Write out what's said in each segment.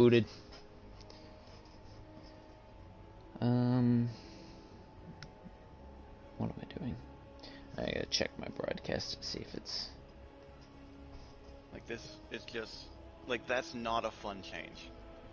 booted. What am I doing? I gotta check my broadcast to see if it's... Like, this is just, like, that's not a fun change.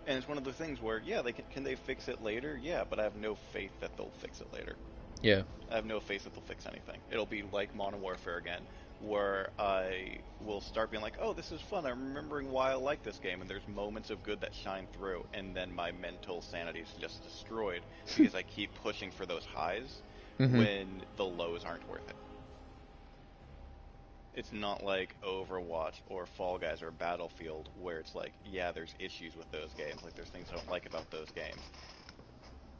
And it's one of the things where, yeah, can they fix it later? Yeah, but I have no faith that they'll fix it later. Yeah. I have no faith that they'll fix anything. It'll be like Modern Warfare again, where I will start being like, oh, this is fun, I'm remembering why I like this game, and there's moments of good that shine through, and then my mental sanity is just destroyed because I keep pushing for those highs when the lows aren't worth it. It's not like Overwatch or Fall Guys or Battlefield, where it's like, yeah, there's issues with those games, like there's things I don't like about those games,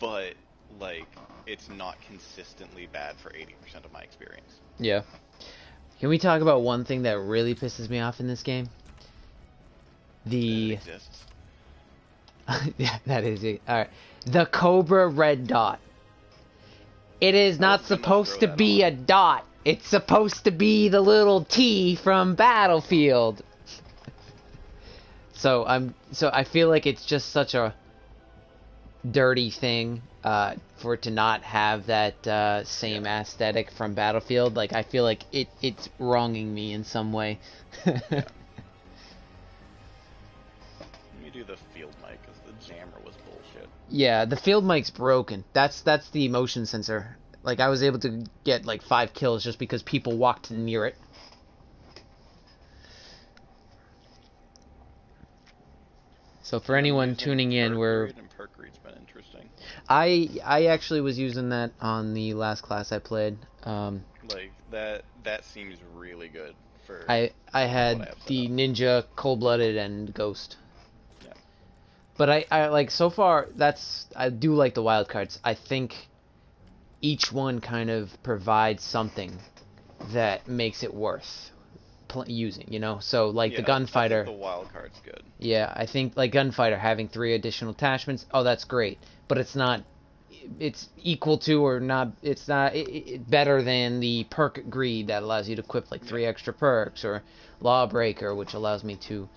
but like, it's not consistently bad for 80% of my experience. Yeah. Can we talk about one thing that really pisses me off in this game? The... It exists. Yeah, that is it. Alright. The Cobra red dot. It is not supposed to be a dot. It's supposed to be the little T from Battlefield. So I feel like it's just such a dirty thing for it to not have that same aesthetic from Battlefield. Like, I feel like it's wronging me in some way. Let me do the field mic, because the jammer was bullshit. Yeah, the field mic's broken. That's the motion sensor. Like, I was able to get like 5 kills just because people walked near it. So for anyone tuning in, Perk read's been interesting. I actually was using that on the last class I played. Like that seems really good for. I had the Ninja, Cold Blooded, and Ghost. Yeah. But I like, so far I do like the wild cards. I think each one kind of provides something that makes it worth using, you know? So, like, the Gunfighter... I think the wild card's good. Yeah, I think, like, Gunfighter, having 3 additional attachments, oh, that's great. But it's not... It's equal to, or not... It's not better than the perk Greed that allows you to equip, like, 3 extra perks, or Lawbreaker, which allows me to,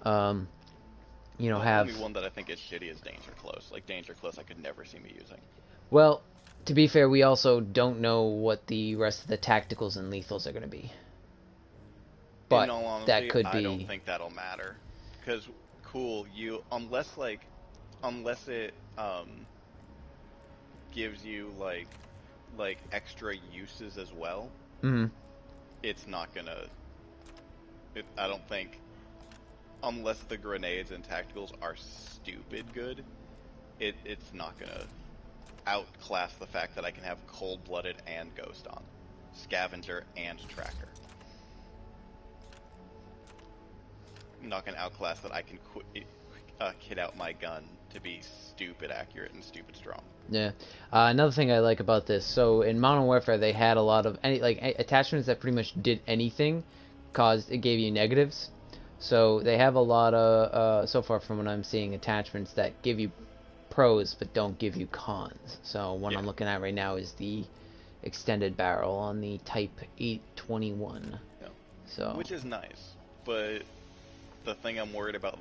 you know, have... The only one that I think is shitty is Danger Close. Like, Danger Close I could never see me using. Well... To be fair, we also don't know what the rest of the tacticals and lethals are going to be. But honesty, that could be... I don't think that'll matter. Because, cool, unless it, gives you, like extra uses as well, it's not gonna... I don't think... Unless the grenades and tacticals are stupid good, it's not gonna... outclass the fact that I can have Cold-Blooded and Ghost on. Scavenger and Tracker. I'm not going to outclass that I can kit out my gun to be stupid accurate and stupid strong. Yeah. Another thing I like about this, so in Modern Warfare they had a lot of attachments that pretty much did anything, it gave you negatives. So they have a lot of, so far from what I'm seeing, attachments that give you pros but don't give you cons. So one I'm looking at right now is the extended barrel on the Type 821. Yeah. So which is nice, but the thing I'm worried about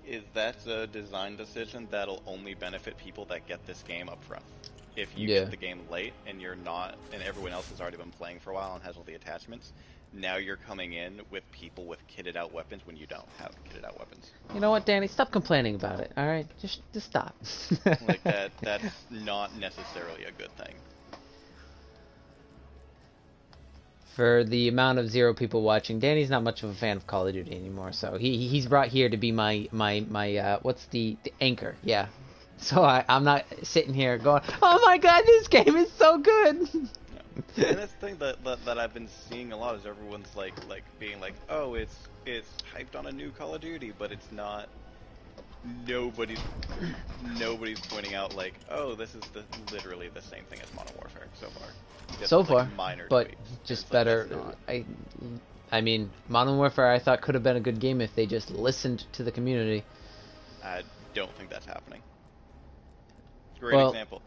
is that's a design decision that'll only benefit people that get this game up front. If you get the game late and you're not, and everyone else has already been playing for a while and has all the attachments, now you're coming in with people with kitted out weapons when you don't have kitted out weapons. You know what, Danny? Stop complaining about it, alright? Just stop. Like, that's not necessarily a good thing. For the amount of 0 people watching, Danny's not much of a fan of Call of Duty anymore, so he's brought here to be my what's the anchor, yeah. So I'm not sitting here going, oh my god, this game is so good! Yeah. And that's the thing that I've been seeing a lot is everyone's like being like, oh, it's hyped on a new Call of Duty, but it's not. Nobody's pointing out like, oh, this is literally the same thing as Modern Warfare so far. Just so with, far, minor but tweaks. just It's better. Like, I mean, Modern Warfare I thought could have been a good game if they just listened to the community. I don't think that's happening. Great example.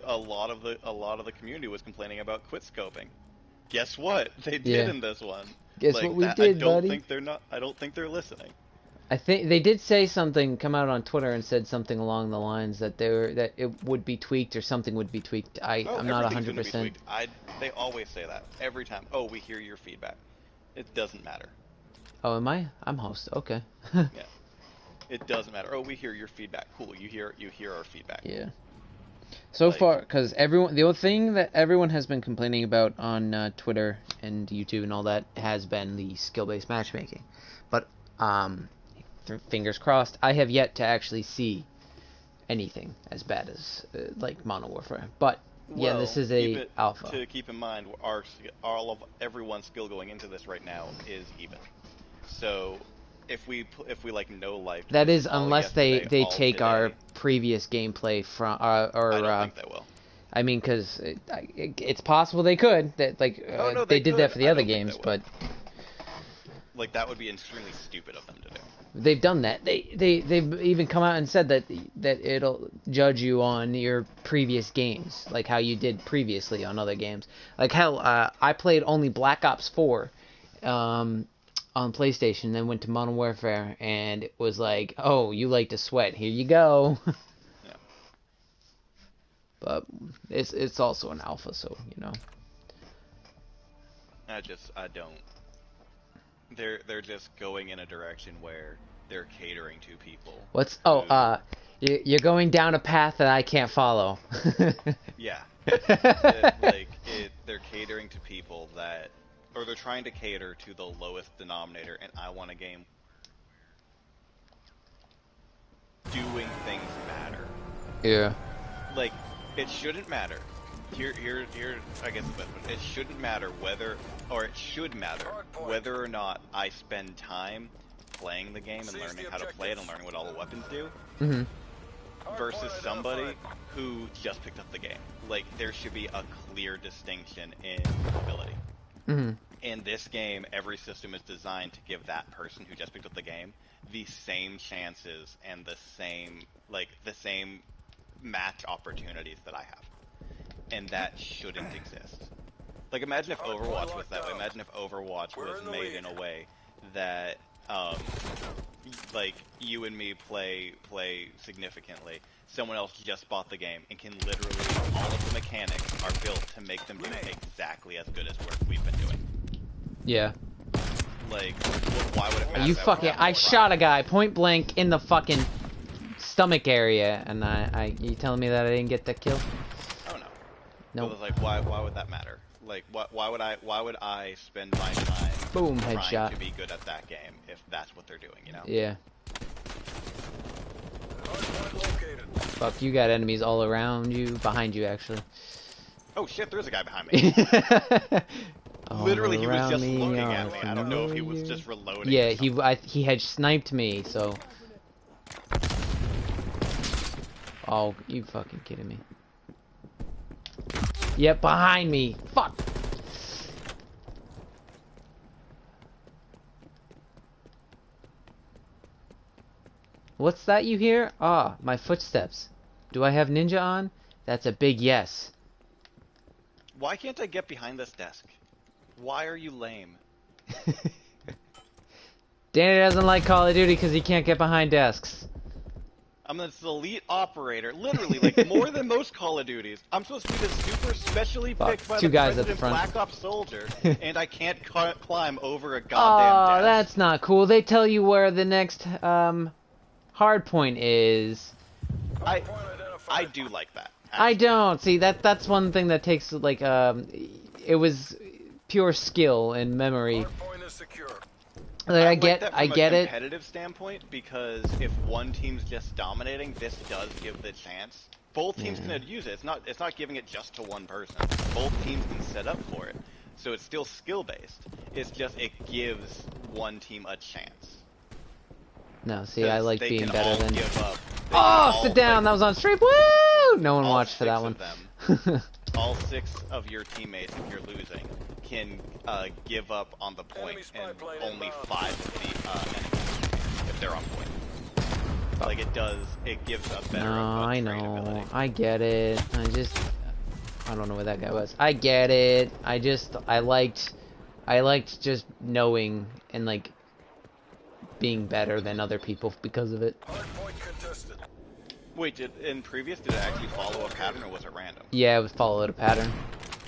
A lot of the community was complaining about quit scoping. Guess what? They did in this one. Guess what we did, buddy? I don't think they're listening. I think they did say something, come out on Twitter and said something along the lines that that it would be tweaked or something would be tweaked. I'm not Everything's gonna be 100%. tweaked. They always say that every time. Oh, we hear your feedback. It doesn't matter. Oh, am I? I'm host. Okay. Yeah. It doesn't matter. Oh, we hear your feedback. Cool. You hear our feedback. Yeah. So far, because the only thing that everyone has been complaining about on Twitter and YouTube and all that has been the skill-based matchmaking. But fingers crossed, I have yet to actually see anything as bad as like Modern Warfare. But yeah, this is a alpha. To keep in mind, everyone's skill going into this right now is even. So if we like no life, that is unless they take our previous gameplay from I don't think they will. I mean, because it's possible they could. That they did that for the other games, but like that would be extremely stupid of them to do. They've done that. They've even come out and said that it'll judge you on your previous games, like how you did previously on other games. Like hell, I played only Black Ops 4 on PlayStation, then went to Modern Warfare, and it was like, oh, you like to sweat, here you go. Yeah. But it's also an alpha, so you know. I don't. They're just going in a direction where they're catering to people. You're going down a path that I can't follow. Yeah. They're catering to people that, or they're trying to cater to the lowest denominator, and I want a game doing things matter. Yeah. Like, it shouldn't matter. Here, I guess the best one. It shouldn't matter it should matter whether or not I spend time playing the game and learning how to play it and learning what all the weapons do, versus somebody who just picked up the game. Like, there should be a clear distinction in ability. In this game, every system is designed to give that person who just picked up the game the same chances and the same match opportunities that I have. And that shouldn't exist. Like, imagine if Overwatch was that way. Imagine if Overwatch was made in a way that, like, you and me play significantly. Someone else just bought the game and can literally, all of the mechanics are built to make them do exactly as good as we've been doing. Yeah. Like, why would it matter? You fucking, I shot a guy point blank in the fucking stomach area, and you telling me that I didn't get that kill? Oh no. Nope. So it's like, why would that matter? Like, why would I spend my time trying headshot to be good at that game if that's what they're doing, you know? Yeah. Fuck, you got enemies all around you, behind you actually. Oh shit, there's a guy behind me. Literally, he was just looking at me. I don't know if he was just reloading. Yeah, he had sniped me, so. Oh, you fucking kidding me? Yep, behind me. Fuck. What's that you hear? Ah, my footsteps. Do I have ninja on? That's a big yes. Why can't I get behind this desk? Why are you lame? Danny doesn't like Call of Duty because he can't get behind desks. I'm this elite operator, literally, like, more than most Call of Duties. I'm supposed to be this super specially picked by the President Black Ops soldier, and I can't climb over a goddamn desk. That's not cool. They tell you where the next hard point is. I do like that. Actually. I don't. See, that's one thing that takes, like, it was pure skill and memory. Like, I get it. From a competitive standpoint, because if one team's just dominating, this does give the chance. Both teams can use it. It's not giving it just to one person. Both teams can set up for it, so it's still skill based. It's just it gives one team a chance. No, see, I like being better than. Oh, sit down! That was on stream. Woo! No one watched for that one. All 6 of your teammates, if you're losing, can give up on the point, and only 5 of the enemies if they're on point. Like, it gives a better. No, I know. I get it. I don't know where that guy was. I get it. I liked just knowing and, like, being better than other people because of it. Wait, in previous, did it actually follow a pattern or was it random? Yeah, it would follow a pattern.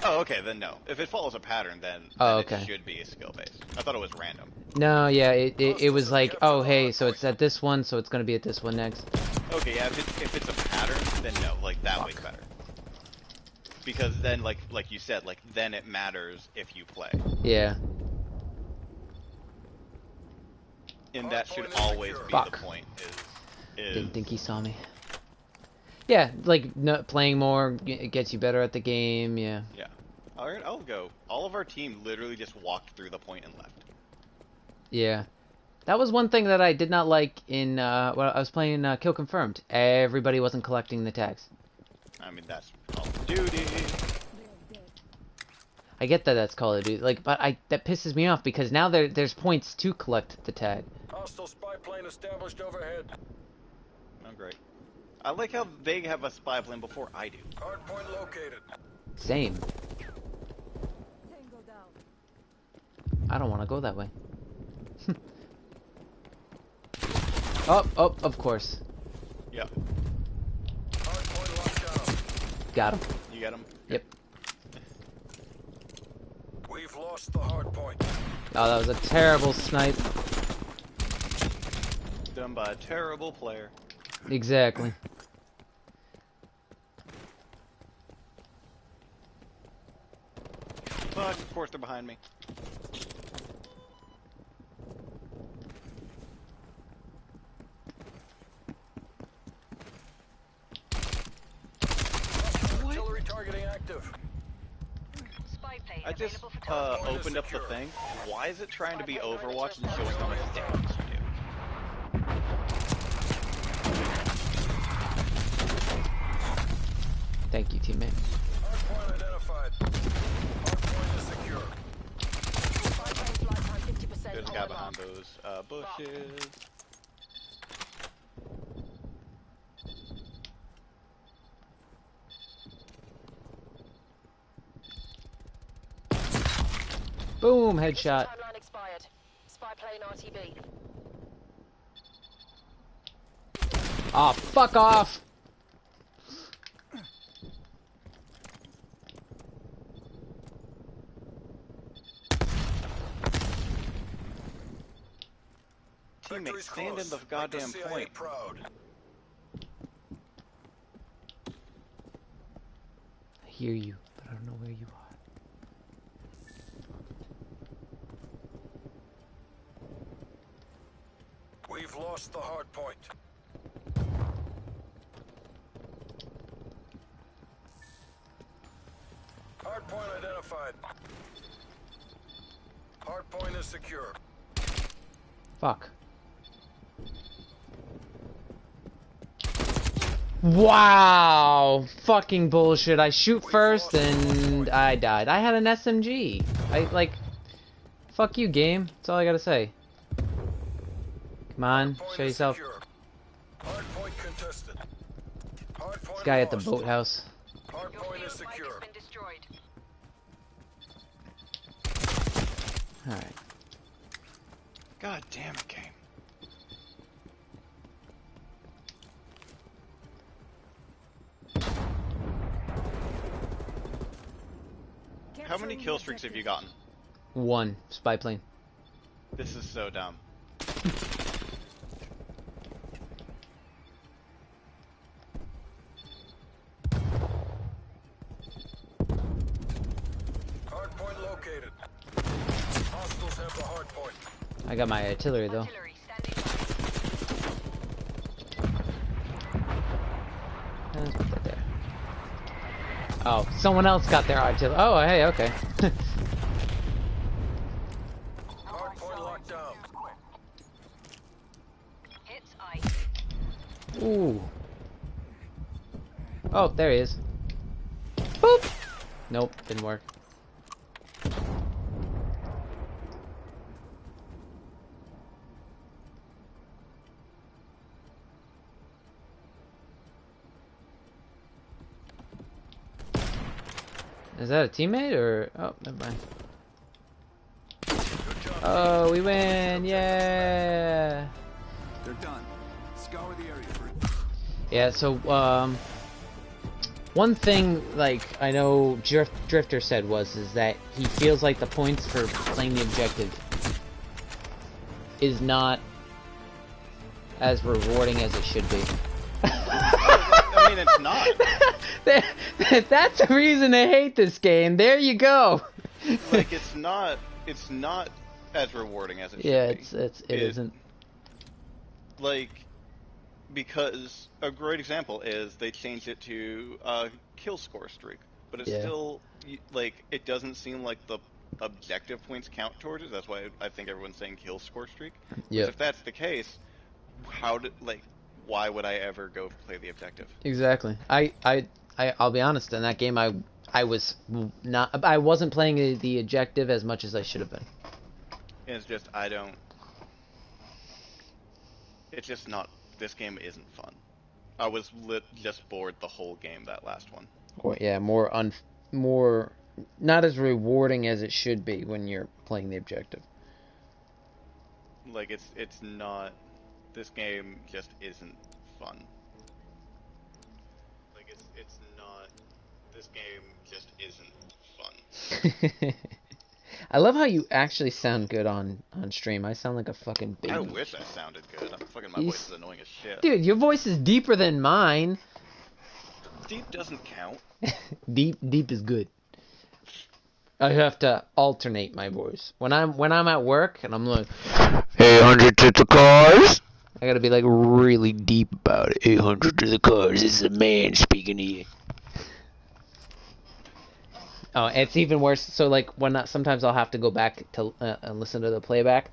Oh, okay, then no. If it follows a pattern, then okay. It should be skill-based. I thought it was random. No, yeah, it was like, oh, hey, so it's at this one, so it's gonna be at this one next. Okay, yeah, if it's a pattern, then no, like, that way's better. Because then, like you said, like, then it matters if you play. Yeah. And that should always be the point, Didn't think he saw me. Yeah, like, playing more, it gets you better at the game, yeah. Yeah. Alright, I'll go. All of our team literally just walked through the point and left. Yeah. That was one thing that I did not like in, when I was playing Kill Confirmed. Everybody wasn't collecting the tags. I mean, that's Call of Duty. I get that that's Call of Duty, like, but that pisses me off because now there's points to collect the tag. Hostile spy plane established overhead. Oh, great. I like how they have a spy plane before I do. Hardpoint located. Same. I don't want to go that way. Oh, of course. Yep. Hardpoint locked down. Got him. You got him? Yep. We've lost the hardpoint. Oh, that was a terrible snipe. Done by a terrible player. Exactly. Fuck, of course they're behind me. Artillery targeting active. I just opened up the thing. Why is it trying to be Overwatch and showing how much damage you do? Thank you, teammate. Hardpoint identified. Hardpoint is secure. There's a guy behind those bushes. Boom, headshot. Timeline expired. Spy plane RTB. Aw, fuck off! Teammate, stand in the goddamn point. Proud. I hear you, but I don't know where you are. We've lost the hardpoint. Hardpoint identified. Hardpoint is secure. Fuck. Wow! Fucking bullshit. I shoot first and I died. I had an SMG. Fuck you, game. That's all I gotta say. Come on, show yourself. Hardpoint contested. Hardpoint This guy at the lost. boathouse. Hardpoint is secure. Alright. God damn it, game. How many kill streaks have you gotten? One. Spy plane. This is so dumb. Hardpoint located. Hostiles have the hardpoint. I got my artillery though. Artillery standing by. Let's put that there. Oh, someone else got their artillery. Oh, hey, okay. Hardpoint locked down. Hits ice. Ooh. Oh, there he is. Boop! Nope, didn't work. Is that a teammate or... Oh, never mind. Oh, we win! Yeah. They're done. Scour the area for. Yeah. So one thing, like I know Drifter said is that he feels like the points for playing the objective is not as rewarding as it should be. I mean, it's not. That's a reason to hate this game. There you go. Like, it's not as rewarding as it should be. Yeah, it isn't. Like, because a great example is they changed it to kill score streak, but it's still like it doesn't seem like the objective points count towards it. That's why I think everyone's saying kill score streak. Yeah. If that's the case, why would I ever go play the objective? Exactly. I'll be honest. In that game, I wasn't playing the objective as much as I should have been. It's just It's just not. This game isn't fun. I was just bored the whole game, that last one. Or yeah, more not as rewarding as it should be when you're playing the objective. Like it's not. This game just isn't fun. Like it's not. This game just isn't fun. I love how you actually sound good on stream. I sound like a fucking baby. I wish I sounded good. My voice is annoying as shit. Dude, your voice is deeper than mine. Deep doesn't count. Deep is good. I have to alternate my voice. When I'm at work and I'm like, 800 to the cars. I gotta be like really deep about it. 800 to the cars. This is a man speaking to you. Oh, it's even worse. So like sometimes I'll have to go back to and listen to the playback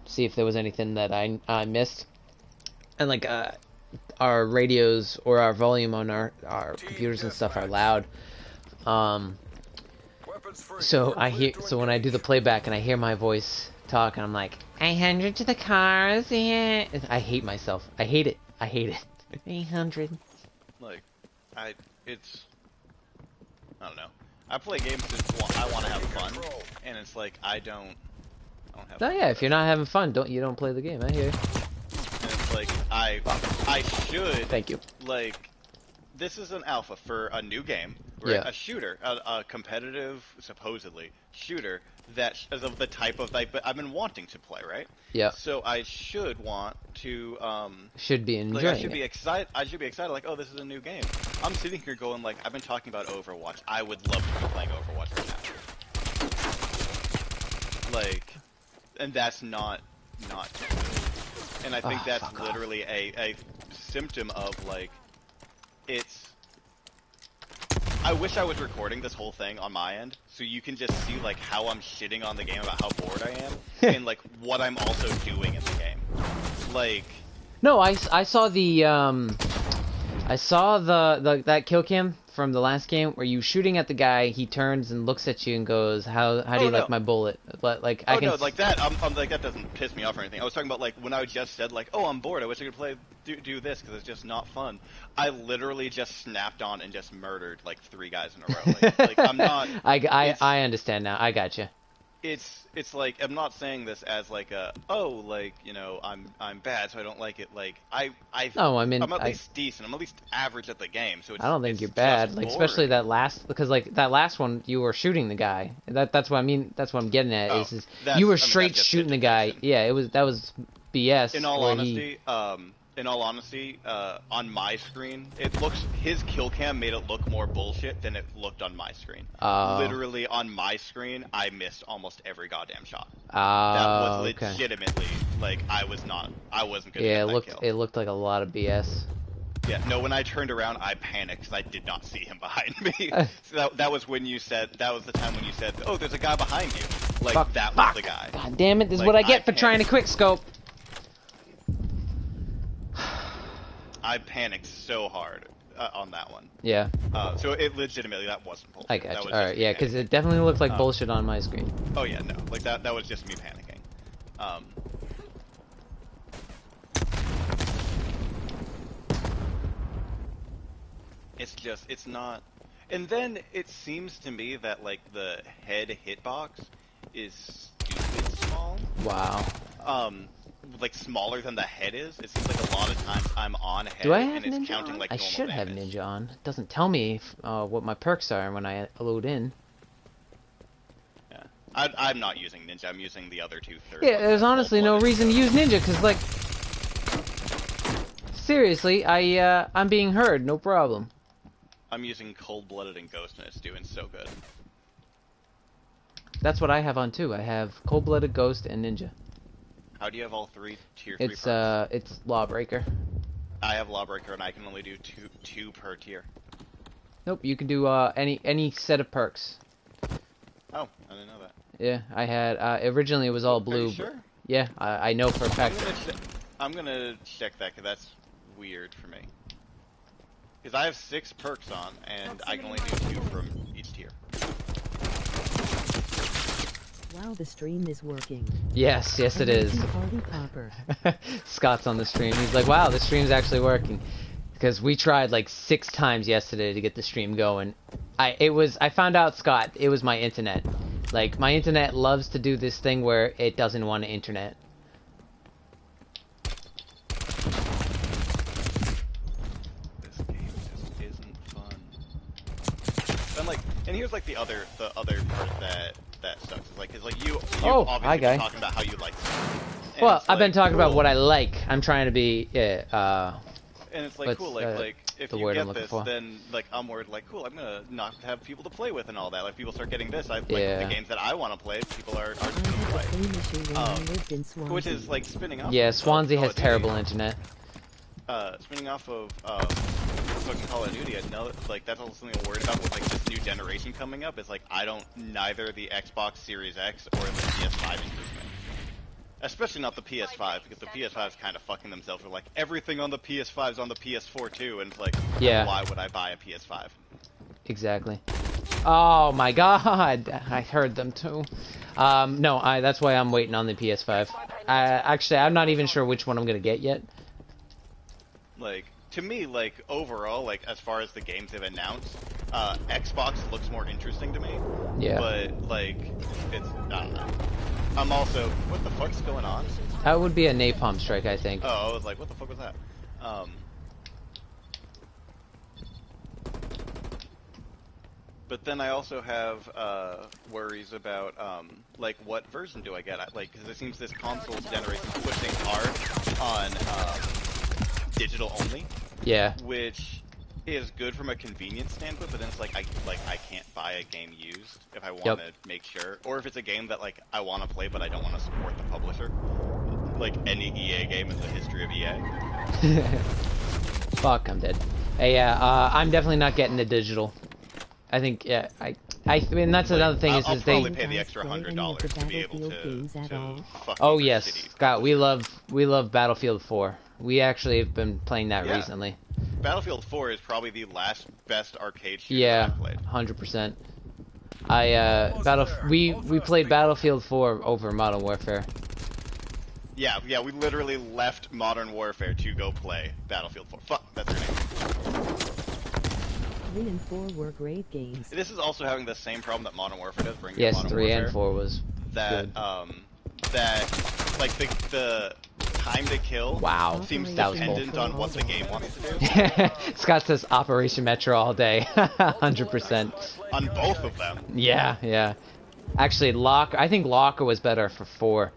to see if there was anything that I missed. And like our radios or our volume on our computers and stuff are loud. So when I do the playback and I hear my voice talk and I'm like 800 to the cars, yeah. I hate myself. I hate it. 800. Like I don't know. I play games because I want to have fun, and it's like I don't have. Oh yeah, if you're not having fun, you don't play the game. I hear you. And it's like I should. Thank you. Like, this is an alpha for a new game, right? Yeah. A shooter, a competitive, supposedly shooter that is of the type of but I've been wanting to play, right? Yeah. So I should want to should be enjoying like I should be excited. I should be excited. Like, oh, this is a new game. I'm sitting here going like, I've been talking about Overwatch. I would love to be playing Overwatch right now. Like, and that's not good. And I think that's literally a symptom of like, I wish I was recording this whole thing on my end, so you can just see like how I'm shitting on the game about how bored I am, and like what I'm also doing in the game. Like, no, I saw the that kill cam from the last game where you shooting at the guy, he turns and looks at you and goes, "How do you like my bullet?" But like I can. No, like that. I'm like that doesn't piss me off or anything. I was talking about like when I just said like, "Oh, I'm bored. I wish I could do this because it's just not fun." I literally just snapped on and just murdered like 3 guys in a row. Like I'm not. I understand now. I got you. It's like I'm not saying this as like I'm bad so I don't like it. Like I'm at least decent. I'm at least average at the game. So I don't think you're bad. Like especially that last one you were shooting the guy. That's what I mean. That's what I'm getting at is you were straight shooting the guy. Yeah, that was BS. In all honesty, on my screen, his kill cam made it look more bullshit than it looked on my screen. Literally on my screen, I missed almost every goddamn shot. That was legitimately like I wasn't gonna get that kill. It looked like a lot of BS. Yeah, no. When I turned around, I panicked because I did not see him behind me. So that was when you said. That was the time when you said, "Oh, there's a guy behind you." Like that was the guy. God damn it! This is what I get for trying to quick scope. I panicked so hard on that one. Yeah. So it legitimately that wasn't bullshit. I got you. All right, yeah, because it definitely looked like bullshit on my screen. Oh yeah, no, like that was just me panicking. It's not. And then it seems to me that like the head hitbox is stupid small. Wow. Like smaller than the head is. It seems like a lot of times I'm on head Do I have and it's ninja counting on? like I normal should have damage. ninja on. It doesn't tell me what my perks are when I load in. Yeah. I'm not using ninja. I'm using the other two third. Yeah, there's honestly no reason to use ninja, cause like, seriously, I'm being heard, no problem. I'm using cold-blooded and ghost, and it's doing so good. That's what I have on too. I have cold-blooded, ghost, and ninja. How do you have all three tier 3 perks? It's lawbreaker. I have lawbreaker, and I can only do two per tier. Nope, you can do any set of perks. Oh, I didn't know that. Yeah, I had originally it was all blue. Are you sure? Yeah, I know for a fact. I'm gonna check that, because that's weird for me. Because I have 6 perks on, and I can only do 2 from each tier. Wow, the stream is working. Yes, it is. Party popper. Scott's on the stream. He's like, wow, the stream's actually working. Because we tried like 6 times yesterday to get the stream going. I found out, Scott, it was my internet. Like, my internet loves to do this thing where it doesn't want an internet. This game just isn't fun. And here's like the other part that sucks. Is like you Oh, obviously hi, guy. been talking about how you like stuff. And Well, it's I've been like, talking about cool. what I like. I'm trying to be, And it's like, what's, cool, like if the you word I'm get looking this, for? then like I'm worried, like, cool, I'm gonna not have people to play with and all that. Like people start getting this, Yeah. the games that I want to play, people are I just had gonna the play. same issue when I lived in Swansea. Which is like spinning off. yeah, of Swansea Call has of Duty. terrible internet. Spinning off of fucking Call of Duty, I know like that's also something I'm worried about with like this new generation coming up. Is like I don't neither the Xbox Series X or the PS5 improvement. Especially not the PS5, because the PS5 is kind of fucking themselves. They're like, everything on the PS5 is on the PS4 too, and it's like, Yeah. why would I buy a PS5? Exactly. Oh my god, I heard them too. No, that's why I'm waiting on the PS5. Actually, I'm not even sure which one I'm gonna get yet. Like, to me, like, overall, like, as far as the games they've announced, Xbox looks more interesting to me. Yeah. But, like, it's, I don't know. I'm also, what the fuck's going on? That would be a napalm strike, I think. Oh, I was like, what the fuck was that? But then I also have worries about like what version do I get? Like, because it seems this console generation is pushing hard on digital only. Yeah. Which is good from a convenience standpoint, but then it's like I can't buy a game used if I want to make sure, or if it's a game that like I want to play but I don't want to support the publisher. Like any EA game in the history of EA. Fuck, I'm dead. Hey, yeah, I'm definitely not getting the digital. I think, yeah, I mean, that's another thing I'll is probably they... pay the extra $100 to be able to fucking Oh, go yes, city. Scott, we love Battlefield 4. We actually have been playing that recently. Battlefield 4 is probably the last best arcade shooter Yeah, I've played. 100%. We played Battlefield 4 over Modern Warfare. Yeah, we literally left Modern Warfare to go play Battlefield 4. Fuck, that's her name. 3 and 4 were great games. This is also having the same problem that Modern Warfare does, bringing Yes, Modern 3 Warfare, and 4 was that, good. that, like, the time to kill seems that was dependent on what the game wants to do. Scott says Operation Metro all day. 100%. On both of them. Yeah. Actually, I think Locker was better for 4.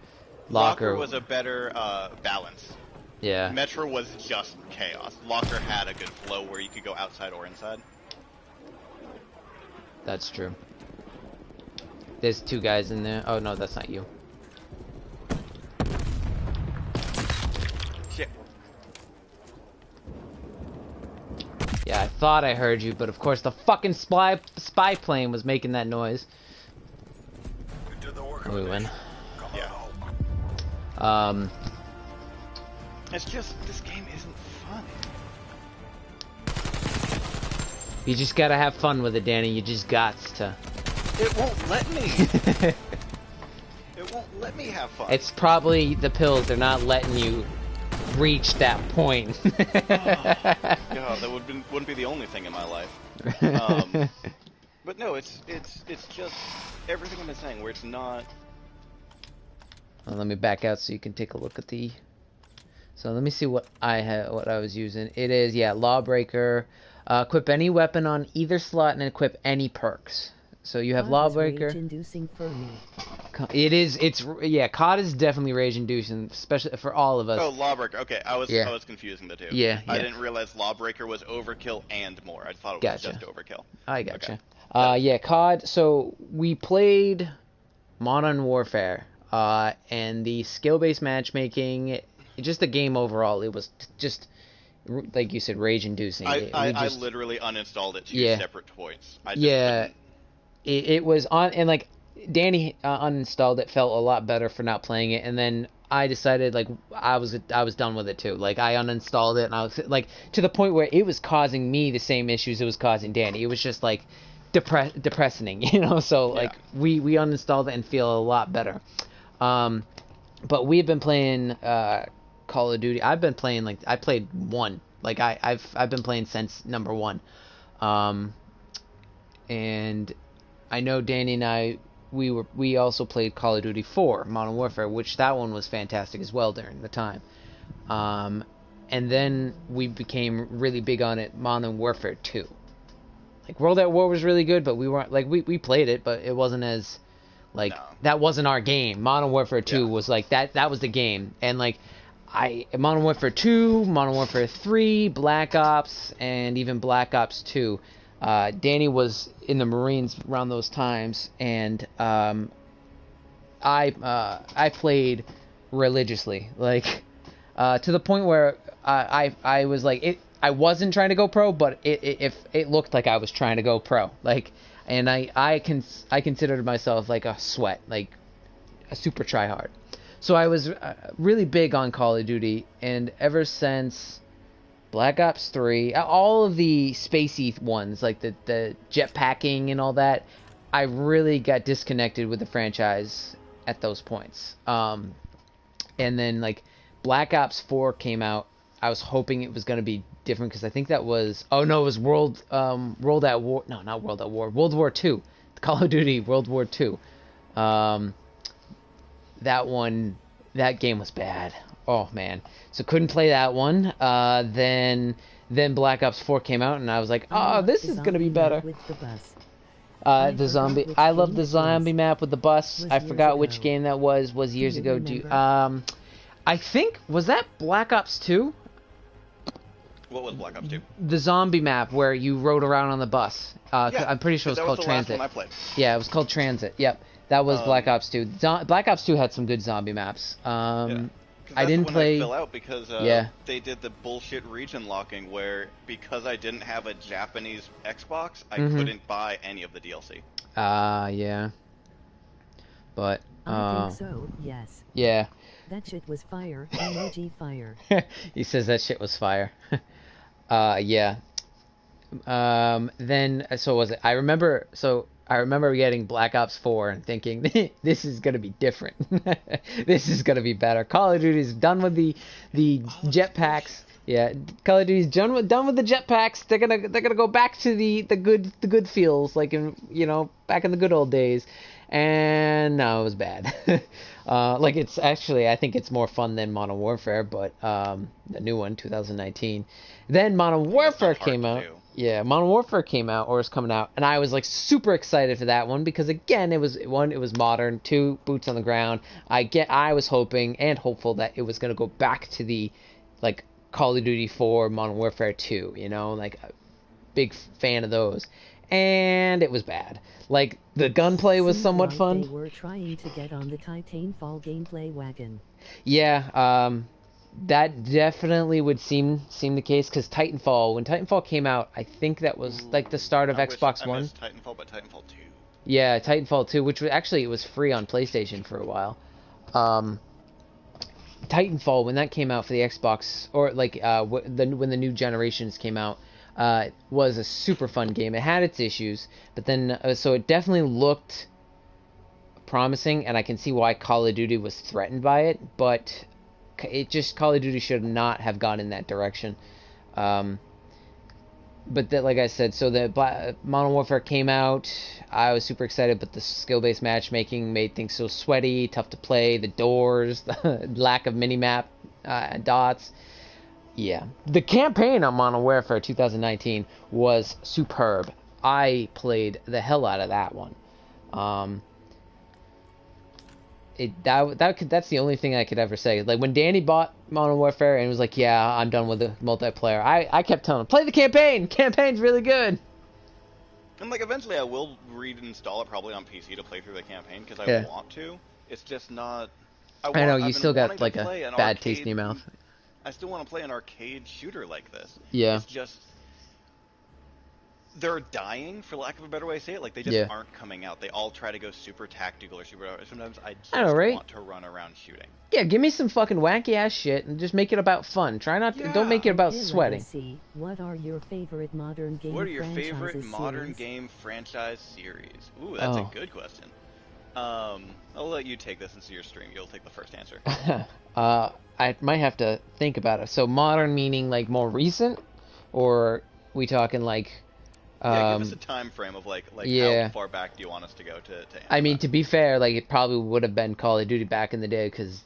Locker was a better balance. Yeah. Metro was just chaos. Locker had a good flow where you could go outside or inside. That's true. There's 2 guys in there. Oh no, that's not you. Shit. Yeah, I thought I heard you, but of course the fucking spy plane was making that noise. You did the work of We a win. nation. Come on Yeah. home. It's just, this game isn't fun. You just gotta have fun with it, Danny. You just gots to. It won't let me. It won't let me have fun. It's probably the pills. They're not letting you reach that point. God, that wouldn't be the only thing in my life. But no, it's just everything I've been saying where it's not. Let me back out so you can take a look at the. So let me see what what I was using. It is, yeah, Lawbreaker. Equip any weapon on either slot and equip any perks. So you have COD was Lawbreaker. rage-inducing for me. Yeah, COD is definitely rage-inducing, especially for all of us. Oh, Lawbreaker. Okay, I was confusing the two. Yeah, I yeah. didn't realize Lawbreaker was overkill and more. I thought it was Gotcha. just overkill. I gotcha. Okay. Yeah, COD. So we played Modern Warfare, and the skill-based matchmaking, just the game overall, it was just like you said, rage-inducing. I literally uninstalled it two separate points. I just couldn't. It was on, and like Danny uninstalled it, felt a lot better for not playing it, and then I decided like I was done with it too. Like I uninstalled it, and I was like to the point where it was causing me the same issues it was causing Danny. It was just like depressing, you know. So like we uninstalled it and feel a lot better. But we've been playing Call of Duty. I've been playing like I played one. Like I've been playing since number one. And I know Danny and I we also played Call of Duty 4 Modern Warfare, which that one was fantastic as well during the time. And then we became really big on it Modern Warfare 2. Like World at War was really good, but we weren't like we played it, but it wasn't as like that wasn't our game. Modern Warfare 2 was like that was the game. And like Modern Warfare 2, Modern Warfare 3, Black Ops, and even Black Ops 2. Danny was in the Marines around those times, and I played religiously, like to the point where I was like I wasn't trying to go pro, but it looked like I was trying to go pro, like, and I considered myself like a sweat, like a super tryhard. So I was really big on Call of Duty, and ever since Black Ops 3, all of the spacey ones, like the jetpacking and all that, I really got disconnected with the franchise at those points. And then like Black Ops 4 came out, I was hoping it was going to be different because I think that was it was World at War. No, not World at War. World War II. Call of Duty World War II. That game was bad. Oh man, so couldn't play that one. Then Black Ops 4 came out, and I was like, oh, this is gonna be better. The zombie. I love the zombie map with the bus. I forgot which game that was. Was years ago. I think was that Black Ops 2. What was Black Ops 2? The zombie map where you rode around on the bus. I'm pretty sure it was called Transit. That was the last one I played. Yeah, it was called Transit. Yep. That was Black Ops 2. Black Ops 2 had some good zombie maps. I didn't play. I fell out because they did the bullshit region locking where because I didn't have a Japanese Xbox, I couldn't buy any of the DLC. Yeah. But I think so. Yes. Yeah. That shit was fire. Emoji fire. He says that shit was fire. Yeah. Then so was it? I remember getting Black Ops 4 and thinking, this is gonna be different. This is gonna be better. Call of Duty's done with the jetpacks. Yeah, Call of Duty's done with the jetpacks. They're gonna go back to the good feels, like in back in the good old days. And no, it was bad. Like it's actually, I think it's more fun than Modern Warfare, but the new one, 2019. Then Modern Warfare came out. Yeah, Modern Warfare came out, or is coming out, and I was like super excited for that one because again, it was modern, 2 boots on the ground. I was hoping and hopeful that it was gonna go back to the like Call of Duty 4, Modern Warfare 2, like a big fan of those. And it was bad. Like the gunplay was somewhat fun. They were trying to get on the Titanfall gameplay wagon. Yeah, that definitely would seem the case because when Titanfall came out, I think that was like the start of Xbox One. Titanfall, but Titanfall 2. Yeah, Titanfall 2, which was actually it was free on PlayStation for a while. Titanfall, when that came out for the Xbox, or like when the new generations came out, was a super fun game. It had its issues, but then so it definitely looked promising, and I can see why Call of Duty was threatened by it. But Call of Duty should not have gone in that direction. but that, like I said, so the Modern Warfare came out. I was super excited, but the skill-based matchmaking made things so sweaty, tough to play. The doors, the lack of minimap dots. Yeah, the campaign on Modern Warfare 2019 was superb. I played the hell out of that one. That's the only thing I could ever say. Like when Danny bought Modern Warfare and was like, "Yeah, I'm done with the multiplayer." I kept telling him, "Play the campaign. Campaign's really good." And like eventually, I will reinstall it probably on PC to play through the campaign because I want to. It's just not. I know you still got like a bad taste in your mouth. I still want to play an arcade shooter like this. Yeah. It's just they're dying, for lack of a better way to say it. Like they just aren't coming out. They all try to go super tactical or super. Sometimes I just want to run around shooting. Yeah, give me some fucking wacky ass shit and just make it about fun. Try not to, don't make it about sweating. What are your favorite modern game? What are your favorite modern game franchise series? Ooh, that's a good question. I'll let you take this into your stream. You'll take the first answer. I might have to think about it. So modern meaning like more recent, or we talking like? Yeah, give us a time frame of like how far back do you want us to go to I mean, to be fair, like it probably would have been Call of Duty back in the day, because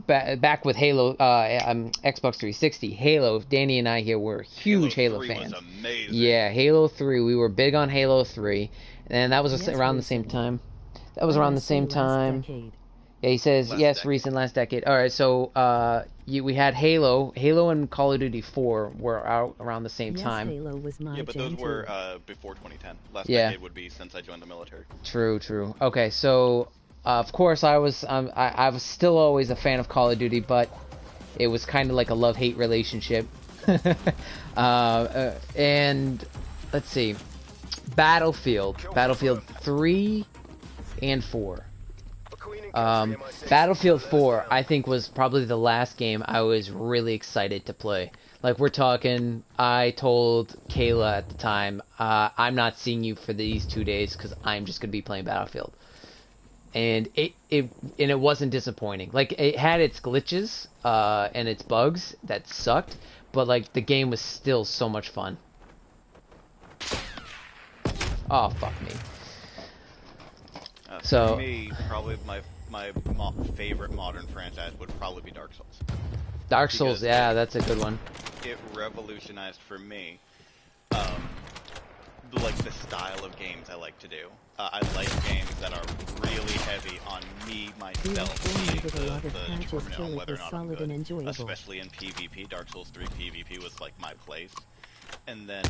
back with Halo, Xbox 360, Halo. Danny and I here were huge Halo fans. Was amazing. Yeah, Halo 3. We were big on Halo 3, and that was around the same time. That was around the same time. Yeah, he says last decade. All right, so we had Halo and Call of Duty 4 were out around the same time. Halo was my but those were before 2010. Last decade would be since I joined the military. True. Okay, so of course I was still always a fan of Call of Duty, but it was kind of like a love-hate relationship. And let's see, Battlefield 3 and 4. Battlefield 4, I think, was probably the last game I was really excited to play. Like, we're talking, I told Kayla at the time, I'm not seeing you for these 2 days because I'm just going to be playing Battlefield. And it wasn't disappointing. Like, it had its glitches and its bugs that sucked, but, like, the game was still so much fun. Oh, fuck me. For me, probably my favorite modern franchise would probably be Dark Souls. Dark Souls, yeah, that's a good one. It revolutionized for me, like the style of games I like to do. I like games that are really heavy on me, myself, being the determinant on whether or not I'm good. Especially in PvP, Dark Souls 3 PvP was like my place. And then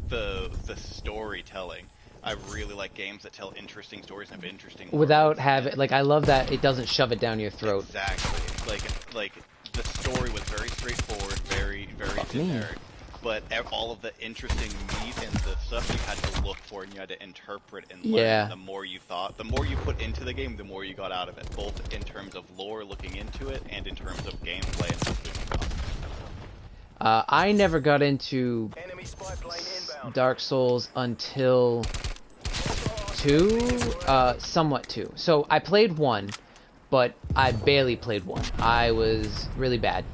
the storytelling. I really like games that tell interesting stories and have interesting without having, like, I love that it doesn't shove it down your throat. Exactly. Like the story was very straightforward, very generic, but all of the interesting meat and the stuff you had to look for and you had to interpret and learn. Yeah. The more you thought, the more you put into the game, the more you got out of it, both in terms of lore, looking into it, and in terms of gameplay and stuff. I never got into Dark Souls until 2, somewhat 2. So I played 1, but I barely played 1. I was really bad.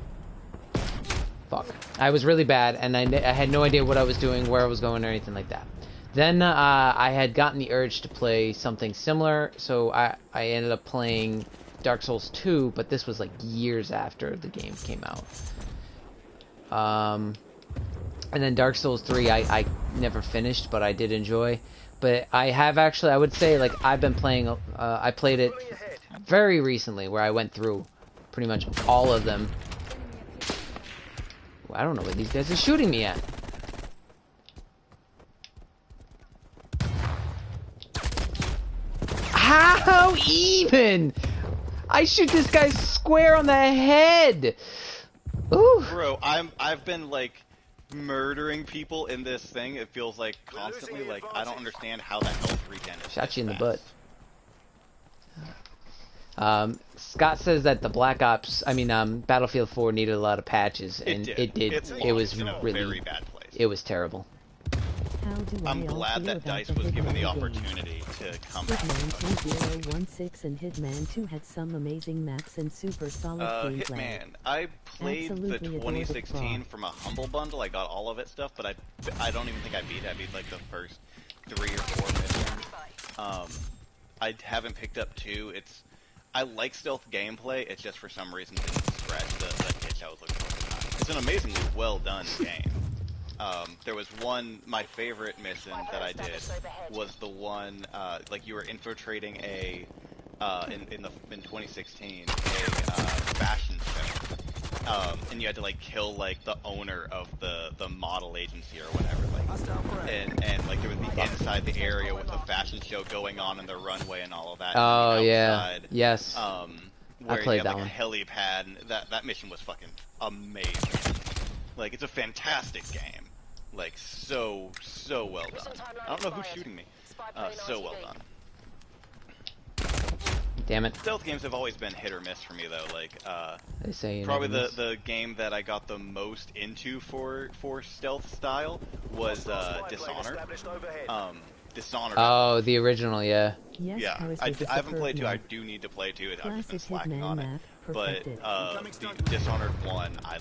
Fuck. I was really bad, and I had no idea what I was doing, where I was going, or anything like that. Then I had gotten the urge to play something similar, so I ended up playing Dark Souls 2, but this was like years after the game came out. And then Dark Souls 3 I never finished, but I did enjoy. But I have actually, I would say, like, I've been playing, I played it very recently, where I went through pretty much all of them. I don't know what these guys are shooting me at. How even? I shoot this guy square on the head. Ooh. Bro, I've been like murdering people in this thing. It feels like constantly. Like I don't understand how the health regen is. Shot you in the butt. Scott says that the Battlefield 4 needed a lot of patches, and it did. It was really very bad place. It was terrible. How do I'm I all glad feel that about DICE the was given the Hitman game? opportunity to come back. Hitman 2016 and Hitman 2 had some amazing maps and super solid gameplay. Hitman. I played the Absolutely adore the 2016 fraud. from a Humble Bundle. I got all of it stuff, but I don't even think I beat it. I beat like the first 3 or 4 missions. I haven't picked up 2. I like stealth gameplay. It's just for some reason it didn't scratch the itch I was looking for at the time. It's an amazingly well done game. There was my favorite mission that I did was the one, like you were infiltrating in 2016, a fashion show. And you had to like kill like the owner of the model agency or whatever, like, and like there was the inside the area with the fashion show going on in the runway and all of that. Oh and yeah, outside, yes. Where I played you had, that like, one. a helipad, and that mission was fucking amazing. Like, it's a fantastic game. Like, so well done. I don't know who's shooting me. So well done. Damn it. Stealth games have always been hit or miss for me, though. Like, They say you probably never miss. the game that I got the most into for stealth style was Dishonored. Dishonored. Oh, the original, yeah. Yes, Yeah, Paris I was a haven't played 2. I superb do need to play 2. I've just been Classic slacking Hitman on it. map, But perfected. the Dishonored 1, I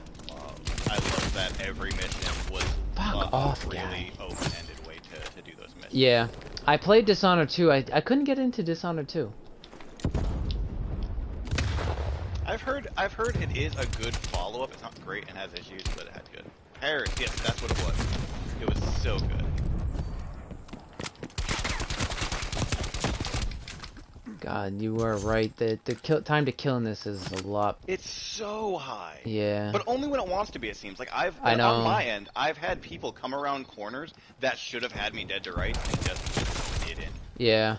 love that every mission was Fuck off, a really guy. open-ended way to do those missions. Yeah. I played Dishonored 2. I couldn't get into Dishonored 2. I've heard it is a good follow-up. It's not great and has issues, but it had good. Paris, yes, that's what it was. It was so good. God, you were right. The time to kill in this is a lot. It's so high. Yeah. But only when it wants to be, it seems. Like, I know. on my end, I've had people come around corners that should have had me dead to rights and just didn't. Yeah.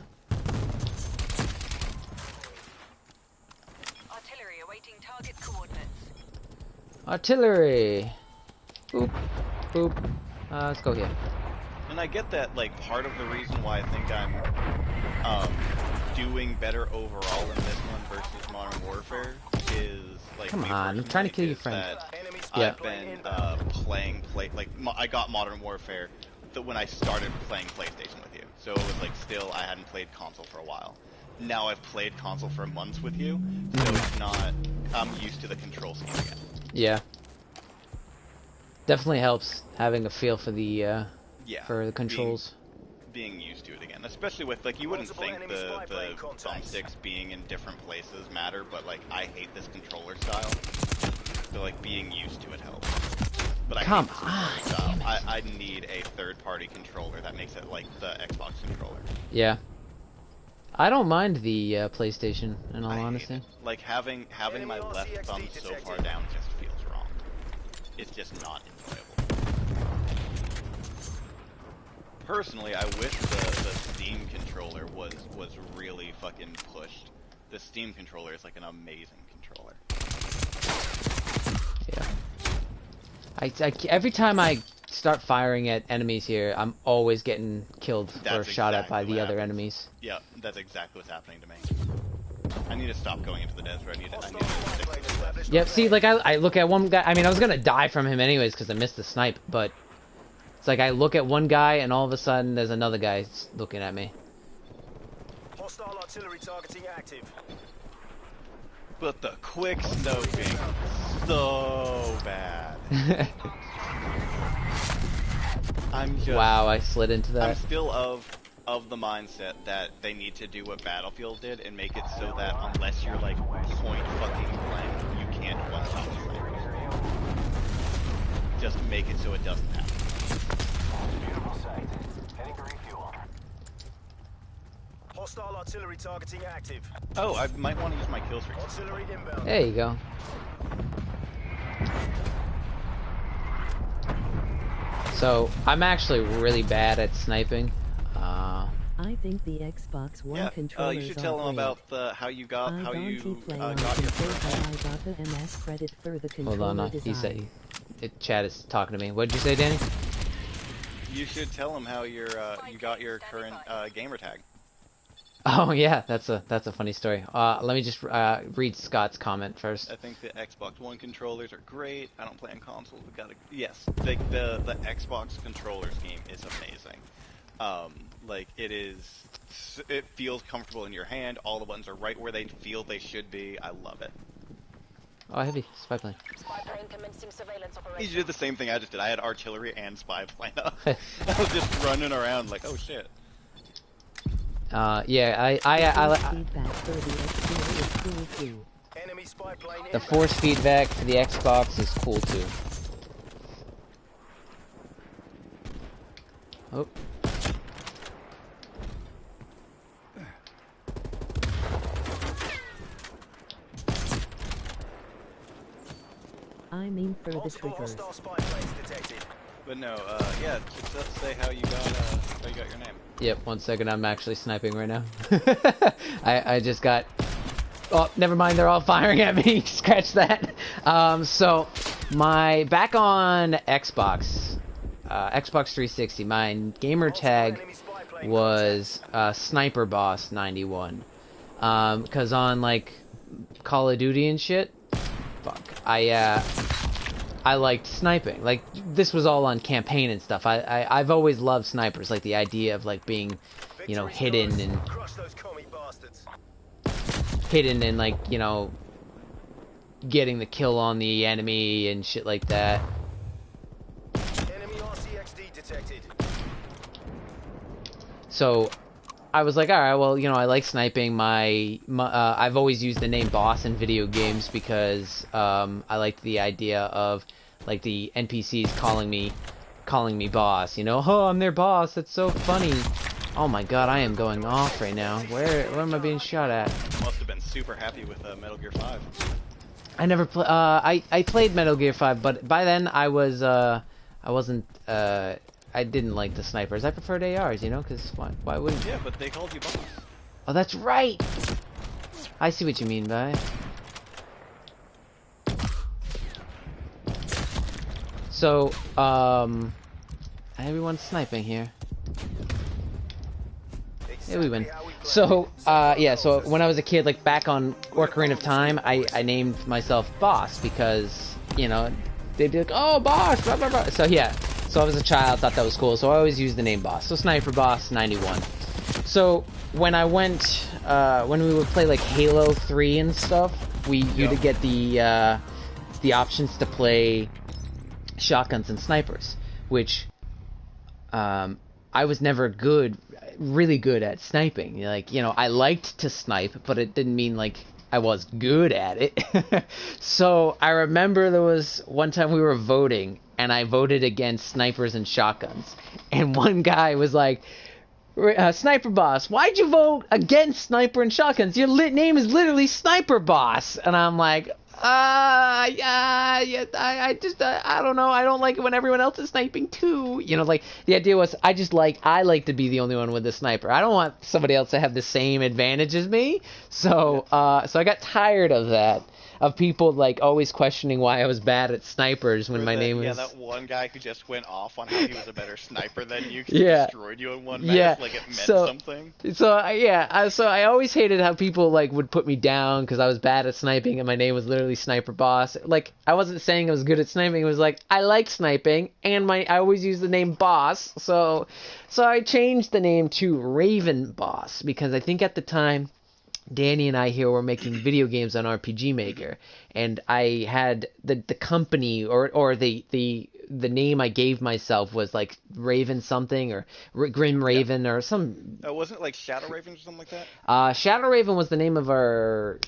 Artillery awaiting target coordinates. Artillery. Boop. Boop. Let's go here. And I get that, like, part of the reason why I think I'm doing better overall in this one versus Modern Warfare is, like, Come on, I'm trying to kill your friend. Yeah. I've been I got Modern Warfare when I started playing PlayStation with you. So it was like still I hadn't played console for a while. Now I've played console for months with you, so it's not. I'm used to the control scheme again. Yeah. Definitely helps having a feel for the Yeah, for the controls. Being used to it again, especially with like you wouldn't think the thumbsticks being in different places matter, but like I hate this controller style. So like being used to it helps. But I Come hate this on, style. damn it. I need a third-party controller that makes it like the Xbox controller. Yeah. I don't mind the PlayStation, in all I hate honesty. it. Like having my left thumb so far down just feels wrong. It's just not enjoyable. Personally, I wish the Steam controller was really fucking pushed. The Steam controller is like an amazing controller. Yeah. Every time I start firing at enemies here, I'm always getting killed or shot at by exactly the what other happens. enemies. Yeah, that's exactly what's happening to me. I need to stop going into the desert. I need to stick to the left. Yep, see, like, I look at one guy, I mean, I was gonna die from him anyways because I missed the snipe, but it's like I look at one guy and all of a sudden there's another guy looking at me. Hostile artillery targeting active. But the quick snoping, so bad. I'm just... Wow, I slid into that. I'm still of the mindset that they need to do what Battlefield did and make it so that unless you're like point fucking blank, you can't one-shot snipers. Just make it so it doesn't happen. Beautiful sight. Heading to refuel. Hostile artillery targeting active. Oh, I might want to use my kill streak. Artillery inbound. There you go. So, I'm actually really bad at sniping. I think the Xbox One Yeah, controllers you should tell them are about how you got great. how I you don't play on got your console, first. but I got the MS credit for the controller Hold on, he design. said, Chad is talking to me. What did you say, Danny? You should tell them how you got your current gamer tag. Oh yeah, that's a funny story. Let me just read Scott's comment first. I think the Xbox One controllers are great. I don't play on consoles. We gotta. Yes, the Xbox controller scheme is amazing. Like it is. It feels comfortable in your hand. All the buttons are right where they feel they should be. I love it. Oh, heavy spy plane. Spy plane commencing surveillance You operation. did the same thing I just did. I had artillery and spy plane up. I was just running around like, oh shit. Yeah, Feedback for the Xbox is cool too. Enemy spy plane the inbound. force feedback for the Xbox is cool too. Oh. I mean for the Multiple triggers. hostile spy planes detected. But no, yeah, just let's say how you got your name. Yep, 1 second, I'm actually sniping right now. I just got... Oh, never mind, they're all firing at me. Scratch that. So, back on Xbox, Xbox 360, my gamer tag was Sniper Boss 91. Because on, like, Call of Duty and shit, fuck, I liked sniping. Like, this was all on campaign and stuff. I've always loved snipers, like the idea of like being, you know, hidden and like, you know, getting the kill on the enemy and shit like that. Enemy RCXD detected. So I was like, all right, well, you know, I like sniping. I've always used the name Boss in video games because I liked the idea of like the NPCs calling me boss. You know, oh, I'm their boss. That's so funny. Oh my god, I am going off right now. Where am I being shot at? Must have been super happy with Metal Gear 5. I never play. I played Metal Gear 5, but by then I wasn't. I didn't like the snipers. I preferred ARs, you know, because why wouldn't? Yeah, but they called you boss. Oh, that's right! I see what you mean, bye. So, everyone's sniping here. Yeah, we win. So, yeah, so when I was a kid, like, back on Ocarina of Time, I named myself Boss because, you know, they'd be like, oh, Boss, blah, blah, blah. So, yeah. So I was a child, thought that was cool, so I always used the name Boss. So Sniper Boss 91. So when I went, when we would play like Halo 3 and stuff, you'd get the options to play shotguns and snipers, which I was never really good at sniping. Like, you know, I liked to snipe, but it didn't mean like I was good at it. So I remember there was one time we were voting, and I voted against snipers and shotguns. And one guy was like, Sniper Boss, why'd you vote against sniper and shotguns? Your name is literally Sniper Boss. And I'm like, yeah, I don't know. I don't like it when everyone else is sniping too. You know, like, the idea was, I like to be the only one with the sniper. I don't want somebody else to have the same advantage as me. So, so I got tired of that. Of people, like, always questioning why I was bad at snipers when my name was... Yeah, that one guy who just went off on how he was a better sniper than you, yeah. Destroyed you in one match, yeah. like it meant something. So I always hated how people, like, would put me down because I was bad at sniping and my name was literally Sniper Boss. Like, I wasn't saying I was good at sniping, it was like, I like sniping, and I always use the name Boss, so I changed the name to Raven Boss, because I think at the time... Danny and I here were making video games on RPG Maker, and I had the company or the name I gave myself was like Raven something or Grim Raven or some. Wasn't it like Shadow Raven or something like that? Shadow Raven was the name of our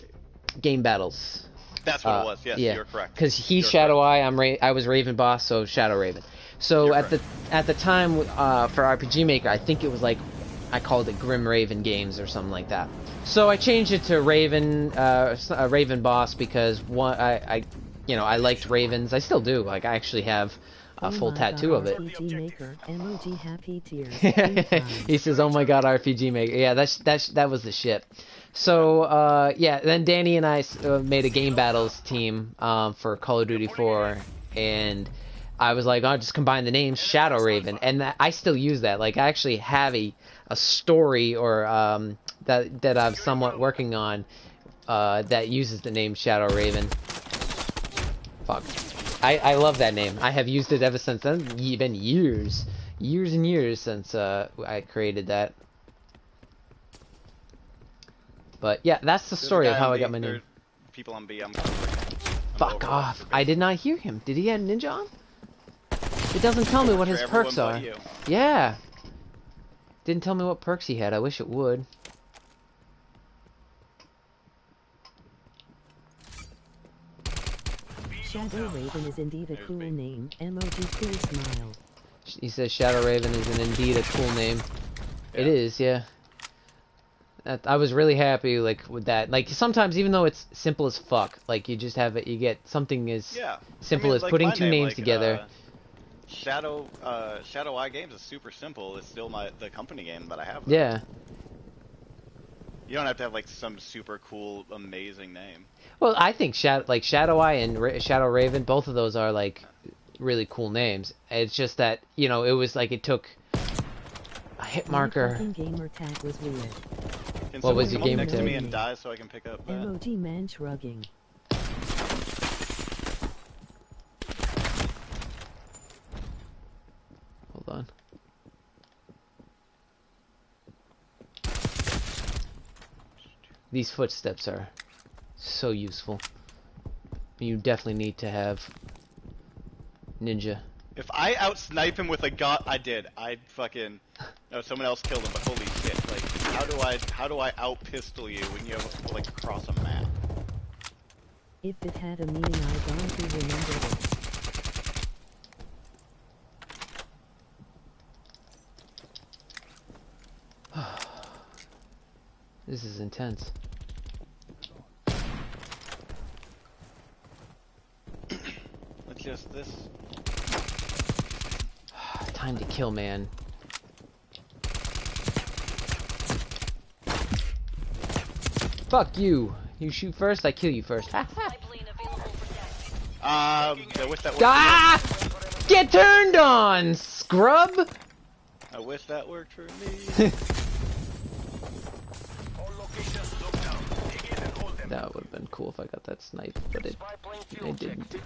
game battles. That's what it was. Yes, yeah. You're correct. Because he's Shadow Eye, I was Raven Boss, so Shadow Raven. So You're at the time for RPG Maker, I think it was like I called it Grim Raven Games or something like that. So I changed it to Raven Boss because I liked ravens. I still do. Like, I actually have a full tattoo of it. RPG Maker, emoji happy tears. He says, "Oh my God, RPG Maker." Yeah, that was the shit. So yeah, then Danny and I made a game battles team for Call of Duty 4, and I was like, I'll just combine the names Shadow Raven, and I still use that. Like, I actually have a story or that I'm somewhat working on that uses the name Shadow Raven. Fuck. I love that name. I have used it ever since then. Been years and years since I created that. But yeah, that's the story of how I got my name. People on B, I'm Fuck off. I did not hear him. Did he have Ninja on? It doesn't tell me what his perks are. Yeah. Didn't tell me what perks he had. I wish it would. Shadow Raven is indeed a cool name. Emoji cool smile. He says Shadow Raven is indeed a cool name. Yeah. It is, yeah. I was really happy, like, with that. Like, sometimes, even though it's simple as fuck, like, you just have it, you get something as simple as like putting two names together. Shadow Eye Games is super simple. It's still the company game that I have. Yeah. You don't have to have, like, some super cool, amazing name. Well, I think Shadow Eye and Shadow Raven, both of those are, like, really cool names. It's just that, you know, it was like it took a hit marker. My gamer tag was weird. What was your game next tag? to me and die so I can pick up that? Emoji man shrugging. Hold on. These footsteps are so useful. You definitely need to have Ninja. If I outsnipe him with a gun, I did. I fucking. No, someone else killed him, but holy shit! Like, how do I out pistol you when you have like across a map? If it had a meaning, I don't remember it. This is intense. Let's just this. Time to kill, man. Fuck you. You shoot first, I kill you first. With that ah! Get turned on, scrub! I wish that worked for me. That would have been cool if I got that snipe, but it didn't.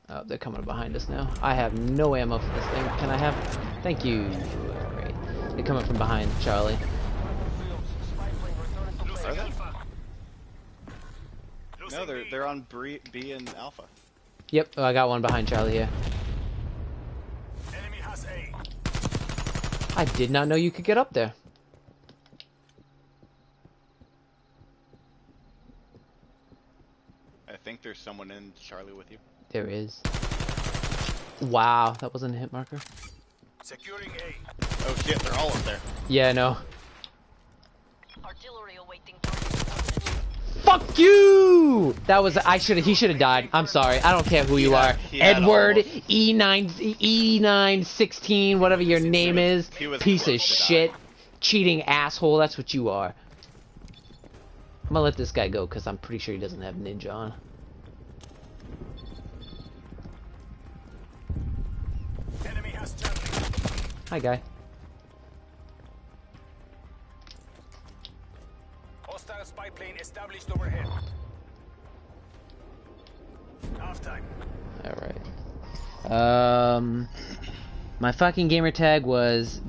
Oh, they're coming behind us now. I have no ammo for this thing. Can I have? Thank you. Great. They're coming from behind, Charlie. Are they? No, they're on B and Alpha. Yep, I got one behind Charlie here. Enemy has A. I did not know you could get up there. I think there's someone in Charlie with you. There is. Wow, that wasn't a hit marker. Securing A. Oh shit, they're all up there. Yeah, no. Artillery awaiting. Fuck you! That was he should have died. I'm sorry. I don't care who you are. Edward E916, whatever your name is. Piece of shit. Cheating asshole, that's what you are. I'm gonna let this guy go because I'm pretty sure he doesn't have Ninja on. Enemy has Charlie. Hi, guy. Hostile spy plane established overhead. Half time. Alright. My fucking gamer tag was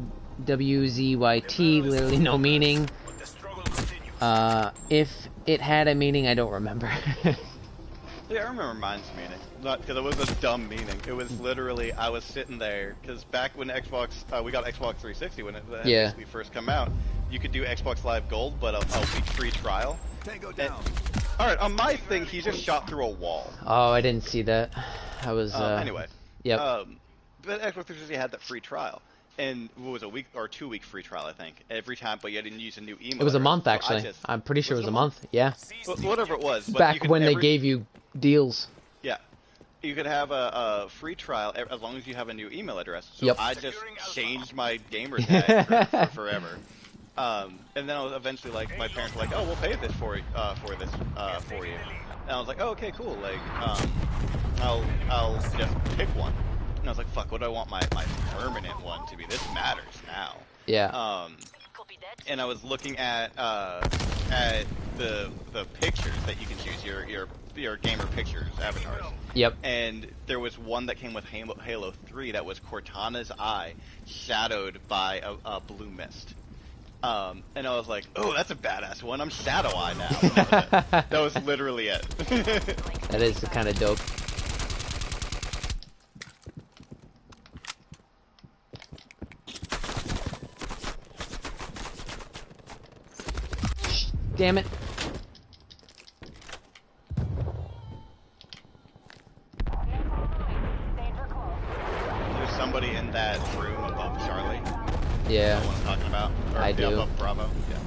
WZYT, literally no meaning. The struggle continues. If it had a meaning, I don't remember. Yeah, I remember mine's meaning. Not because it was a dumb meaning. It was literally I was sitting there because back when Xbox, we got Xbox 360 when it had basically first come out. You could do Xbox Live Gold, but a week free trial. Tango down. All right, on my thing, he just shot through a wall. Oh, I didn't see that. I was. Anyway. Yep. But Xbox 360 had that free trial. And what was a week or 2 week free trial, I think, every time, but you didn't use a new email. It was a month, so actually. I'm pretty sure it was a month. Yeah. Well, whatever it was. But back when they gave you deals. Yeah. You could have a free trial as long as you have a new email address. So I just changed my gamer tag for forever. And then I was eventually like, my parents were like, oh, we'll pay this for you. And I was like, oh, okay, cool. Like, I'll just pick one. And I was like, fuck, what do I want my permanent one to be? This matters now. Yeah. And I was looking at the pictures that you can choose, your gamer pictures, avatars. Yep. And there was one that came with Halo 3 that was Cortana's eye, shadowed by a blue mist. And I was like, oh, that's a badass one. I'm Shadow Eye now. That was literally it. That is kind of dope. Damn it. There's somebody in that room above Charlie. Yeah. You know what I'm talking about? Or I do. Above Bravo. Yeah.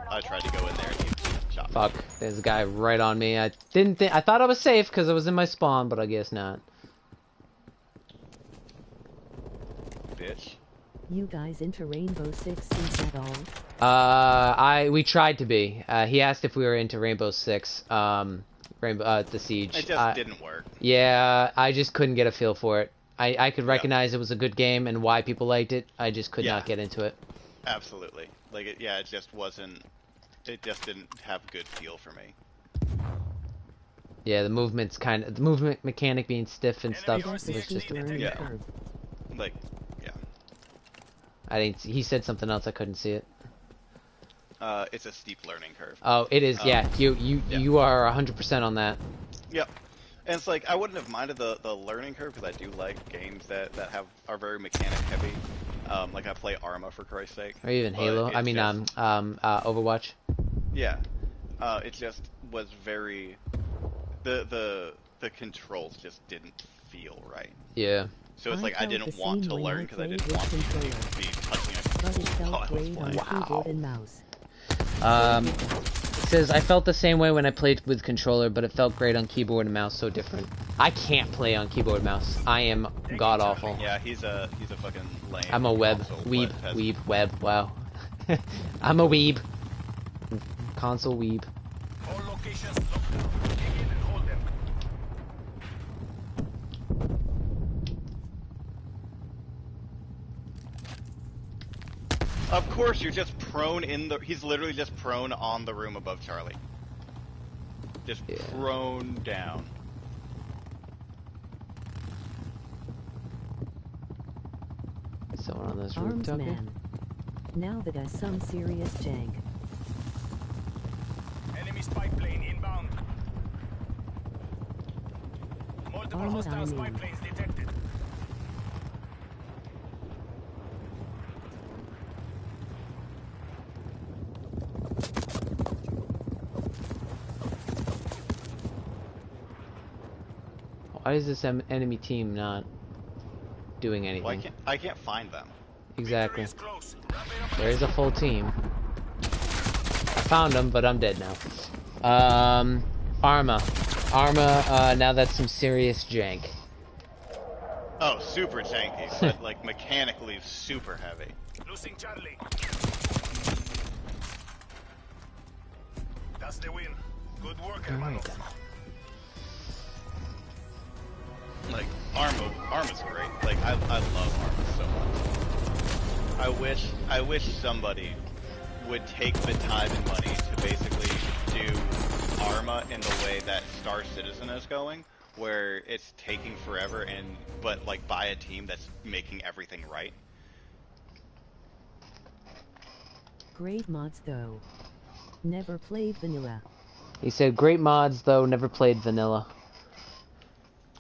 I tried to go in there and he shot me. Fuck. There's a guy right on me. I didn't think. I thought I was safe because I was in my spawn, but I guess not. Bitch. You guys into Rainbow Six Siege at all? We tried to be. He asked if we were into Rainbow Six, the Siege. It just didn't work. Yeah, I just couldn't get a feel for it. I could recognize it was a good game and why people liked it. I just could not get into it. Absolutely. Like, it just wasn't... It just didn't have good feel for me. Yeah, the movement's the movement mechanic being stiff and stuff. That's It a was just... steep learning Yeah. curve. Like, yeah. He said something else, I couldn't see it. It's a steep learning curve. Oh, it is, yeah. You are 100% on that. Yep. And it's like, I wouldn't have minded the learning curve, because I do like games that are very mechanic heavy. Like I play Arma, for Christ's sake. Or even Halo. I mean, Overwatch. Yeah. It just was very... The controls just didn't feel right. Yeah. So it's like I felt didn't the want same to way learn I because I played didn't with want to controller. be touching it But it while felt I was great on playing. keyboard and mouse. It says, I felt the same way when I played with controller, but it felt great on keyboard and mouse, so different. I can't play on keyboard and mouse. I am god-awful. Yeah, he's a fucking lame. I'm a web. console Weeb. Web. Wow. I'm a weeb. Console weeb. All locations locked down. Dig in and hold them. Of course, you're just prone in the... He's literally just prone on the room above Charlie. Just prone down. Someone on this roof Arms talking? man. Now that is some serious jank. Enemy spy plane inbound. Multiple Armored hostile spy army. planes detected. Why is this enemy team not doing anything? Well, I can't find them. Exactly. Victory is close. Wrap it up. There's a full team. I found them, but I'm dead now. Arma, now that's some serious jank. Oh, super janky, but like mechanically super heavy. Losing Charlie. That's the win. Good work, hermanos. Like Arma's great. Like I love Arma so much. I wish somebody would take the time and money to basically do Arma in the way that Star Citizen is going, where it's taking forever but like by a team that's making everything right. Great mods though. Never played vanilla. He said, great mods, though, never played vanilla.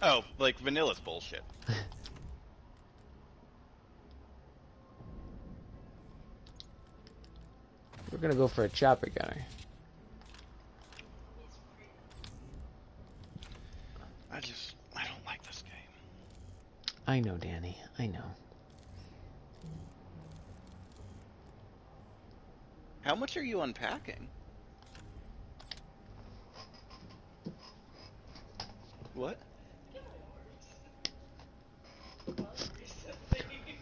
Oh, like vanilla's bullshit. We're gonna go for a chopper gunner. I don't like this game. I know, Danny. I know. How much are you unpacking? What?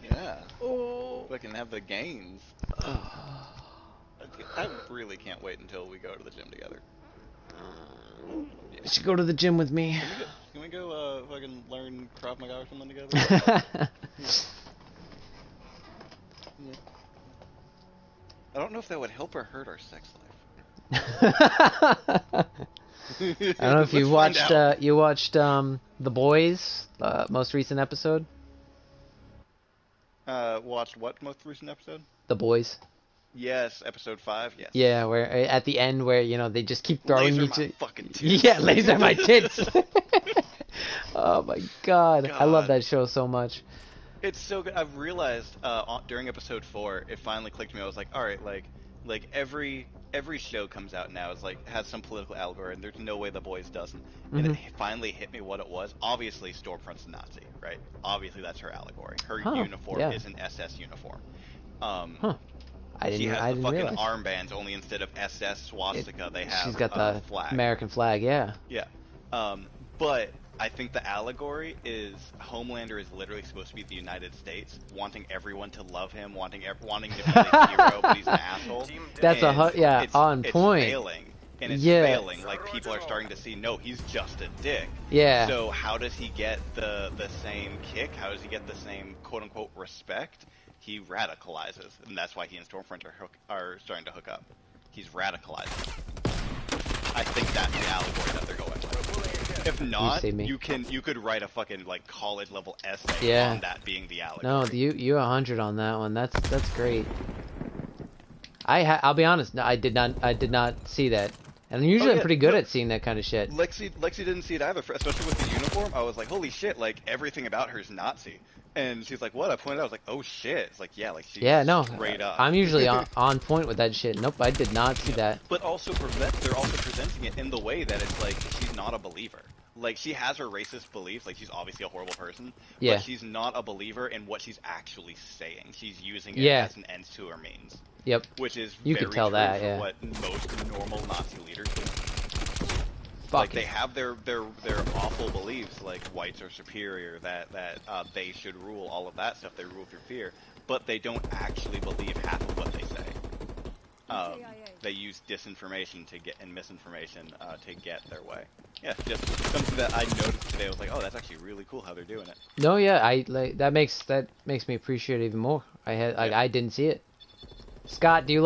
Yeah. Oh. fucking have the gains. I really can't wait until we go to the gym together. You should go to the gym with me. Can we go fucking learn Krav Maga or something together? Yeah. I don't know if that would help or hurt our sex life. I don't know if you watched The Boys, most recent episode. Watched what most recent episode? The Boys. Yes, episode 5. Yes. Yeah, where at the end where they just keep throwing laser you my to fucking tits. Yeah, laser my tits. Oh my god, I love that show so much. It's so good. I've realized during episode 4, it finally clicked to me. I was like, all right, like every show comes out now is like has some political allegory, and there's no way The Boys doesn't. And it finally hit me what it was. Obviously, Stormfront's a Nazi, right? Obviously, that's her allegory. Her uniform is an SS uniform. I she has the fucking realize. armbands, only instead of SS swastika, they have she's got the flag. American flag, yeah. Yeah. But I think the allegory is Homelander is literally supposed to be the United States, wanting everyone to love him, wanting to be the hero, but he's an asshole. That's on point. It's failing. And it's failing. Like, people are starting to see, no, he's just a dick. Yeah. So how does he get the same kick? How does he get the same quote-unquote respect? He radicalizes, and that's why he and Stormfront are starting to hook up. He's radicalizing. I think that's the allegory that they're going with. If not, you could write a fucking like college level essay on that being the allegory. No, you 100 on that one. That's great. I'll be honest. No, I did not see that. And usually I'm pretty good at seeing that kind of shit. Lexi didn't see it either, especially with the uniform. I was like, holy shit, like everything about her is Nazi. And she's like, what? I pointed out, I was like, oh shit. It's like, yeah, like she's straight up. I'm usually on point with that shit. Nope, I did not see that. But also, they're also presenting it in the way that it's like, she's not a believer. Like, she has her racist beliefs, like she's obviously a horrible person, but she's not a believer in what she's actually saying. She's using it as an end to her means. Yep. Which is you very could tell true that, for what most normal Nazi leaders do. They have their awful beliefs, like whites are superior, that they should rule, all of that stuff. They rule through fear, but they don't actually believe half of what they say. They use disinformation and misinformation to get their way. Yeah, just something that I noticed today. I was like, oh, that's actually really cool how they're doing it. No, yeah, that makes me appreciate it even more. I didn't see it. Scott, do you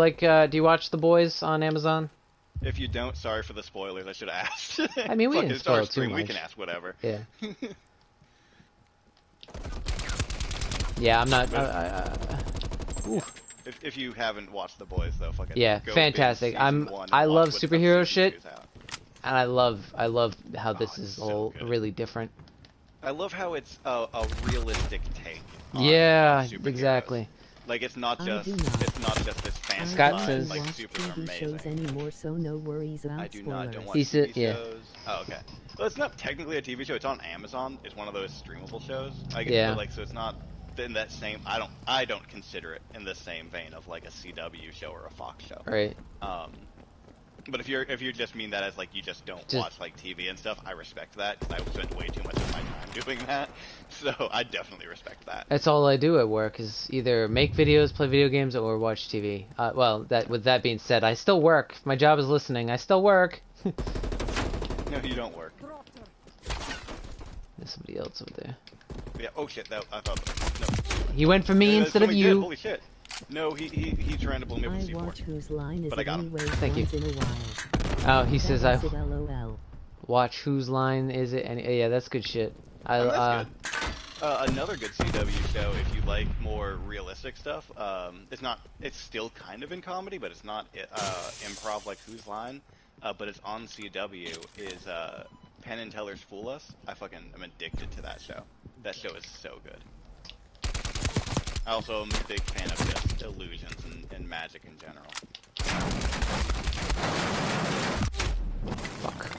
watch The Boys on Amazon? If you don't, sorry for the spoilers. I should have asked. I mean, we didn't spoil too much. We can ask whatever. Yeah. Yeah, I'm not. If you haven't watched The Boys, though, fucking fantastic. I love superhero shit, and I love how this is all really different. I love how it's a realistic take. Yeah, exactly. Like it's not just this fancy Scott line, says, like super amazing. Shows anymore, so no worries about I do not don't watch He TV said, shows. Oh, okay. Well, it's not technically a TV show. It's on Amazon. It's one of those streamable shows. I guess, so it's not in that same. I don't consider it in the same vein of like a CW show or a Fox show. Right. But if you just mean that as like you just don't watch like TV and stuff, I respect that because I spend way too much of my time doing that. So I definitely respect that. That's all I do at work is either make videos, play video games, or watch TV. With that being said, I still work. If my job is listening, I still work. No, you don't work. There's somebody else over there. Yeah. Oh shit. I thought. No. He went for me instead of you. Holy shit. No, he trying to blow me up with C4. I watch whose line is but I got him. Thank you. In a while. Oh, he says I LOL. Watch whose line is it? And yeah, that's good shit. That's good. Another good CW show, if you like more realistic stuff. It's still kind of in comedy, but it's not improv like Whose Line. But it's on CW. Is Penn and Teller's Fool Us? I fucking am addicted to that show. That show is so good. I also am a big fan of just illusions and magic in general. Fuck.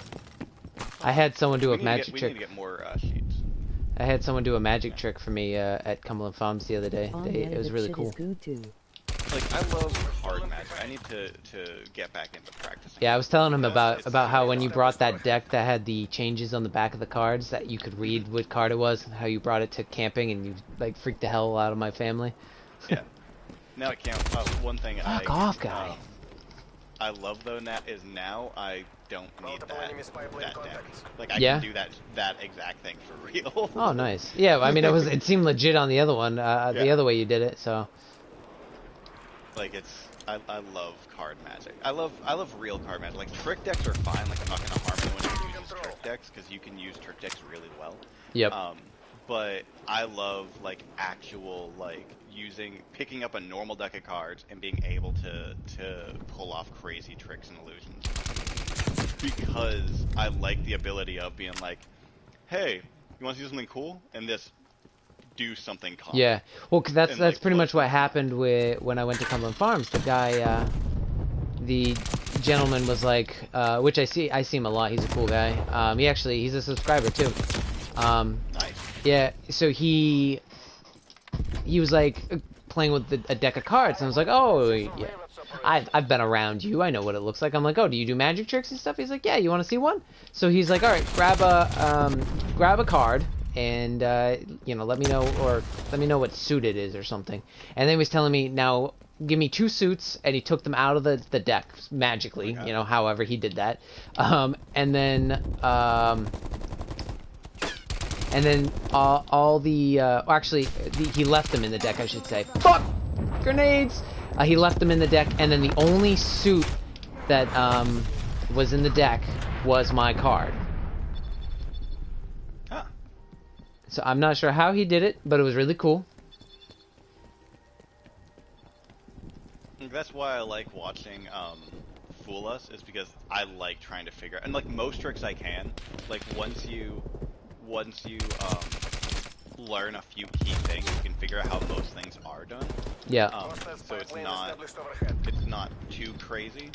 I had someone do a magic trick. We need to get more sheets. I had someone do a magic trick for me at Cumberland Farms the other day. It was really cool. Like, I love card magic. I need to get back into practicing. Yeah, I was telling him about how when you brought that deck that had the changes on the back of the cards that you could read what card it was, and how you brought it to camping and you like freaked the hell out of my family. Yeah. Now it counts. One thing Fuck off, guy. I love though now I don't need that deck. Like I Yeah? can do that exact thing for real. Oh, nice. Yeah, I mean, it seemed legit on the other one, the Yeah. other way you did it, so. Like I love card magic. I love real card magic. Like trick decks are fine. Like I'm not gonna harm anyone who uses trick decks because you can use trick decks really well. Yep. But I love like actual like picking up a normal deck of cards and being able to pull off crazy tricks and illusions. Because I like the ability of being like, hey, you want to do something cool? And this do something common. Yeah. Well, 'cause that's like, pretty much what happened when I went to Cumberland Farms. The guy, the gentleman was like, which I see him a lot. He's a cool guy. He's a subscriber too. Nice. Yeah. So he was like playing with a deck of cards, and I was like, oh, yeah. I've been around you. I know what it looks like. I'm like, oh, do you do magic tricks and stuff? He's like, yeah. You want to see one? So he's like, all right, grab a card. And let me know what suit it is or something. And then he was telling me, now give me 2 suits, and he took them out of the deck magically. Okay. However he did that. And then he left them in the deck, I should say. Fuck! Grenades! He left them in the deck, and then the only suit that was in the deck was my card. So I'm not sure how he did it, but it was really cool. That's why I like watching Fool Us, is because I like trying to figure out, and like most tricks I can, like once you learn a few key things, you can figure out how most things are done. Yeah. So it's not too crazy.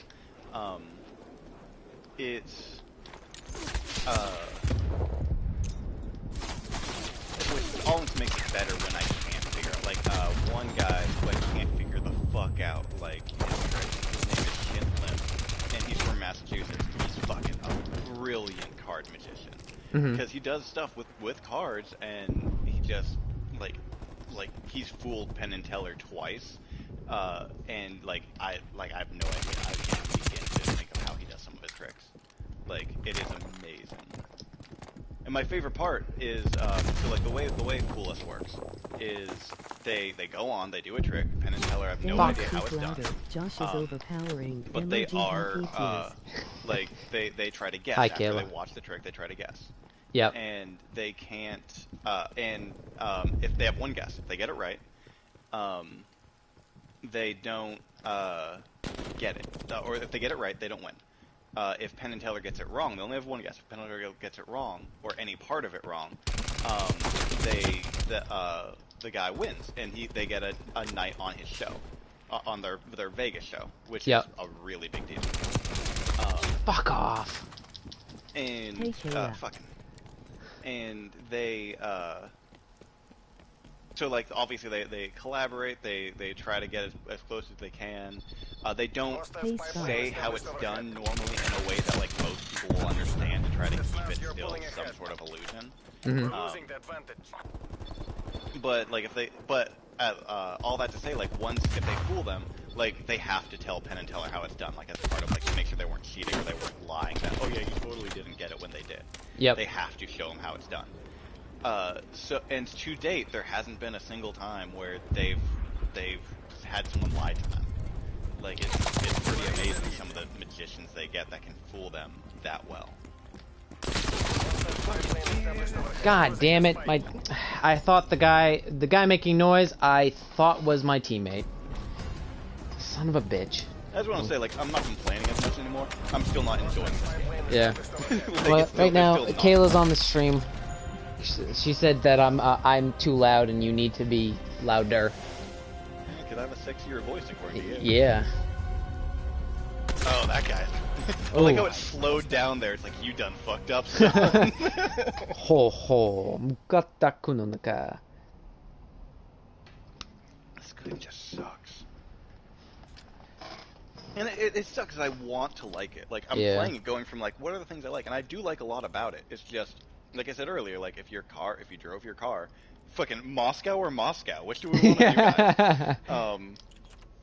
Which always makes it better when I can't figure out. Like, one guy who I can't figure the fuck out, like, his name is Shinlim, and he's from Massachusetts. He's fucking a brilliant card magician. Because he does stuff with cards, and he just, like, he's fooled Penn and Teller twice, and, like, I have no idea. I can't begin to think of how he does some of his tricks. Like, it is amazing. And my favorite part is, so like the way Fool Us works is they go on, they do a trick. Penn and Teller have no idea how it's done. Josh is overpowering. But they are, like they try to guess. Hi, After Kayla. they watch the trick, they try to guess. Yep. And they can't. If they have one guess, if they get it right, they don't get it. Or if they get it right, they don't win. If Penn and Teller gets it wrong, they only have one guess. If Penn and Teller gets it wrong, or any part of it wrong, the guy wins, and they get a night on his show, on their Vegas show, which is a really big deal. Fuck off. And fucking, and they so like obviously they collaborate, they try to get as close as they can. They don't say how it's done normally in a way that like most people will understand, to try to keep it still some sort of illusion. But like all that to say, like if they fool them, like they have to tell Penn and Teller how it's done, like as part of like to make sure they weren't cheating or they weren't lying. That oh yeah, you totally didn't get it when they did. Yep. They have to show them how it's done. So and to date, there hasn't been a single time where they've had someone lie to them. Like it's pretty amazing some of the magicians they get that can fool them that well. God damn it! I thought the guy making noise I thought was my teammate. Son of a bitch. I just want to say, like, I'm not complaining as much anymore. I'm still not enjoying this. Yeah. Like, Well, right now Kayla's on the stream. She said that I'm too loud and you need to be louder. Because I have a sexier voice according to you. Yeah. Oh, that guy. I like how it slowed down there. It's like, you done fucked up, son. Ho ho. Mukataku no naka. This game just sucks. And it sucks because I want to like it. Like, I'm playing it going from, like, what are the things I like? And I do like a lot about it. It's just, like I said earlier, like, if you drove your car, fucking Moscow or Moscow? Which do we want to do, guys?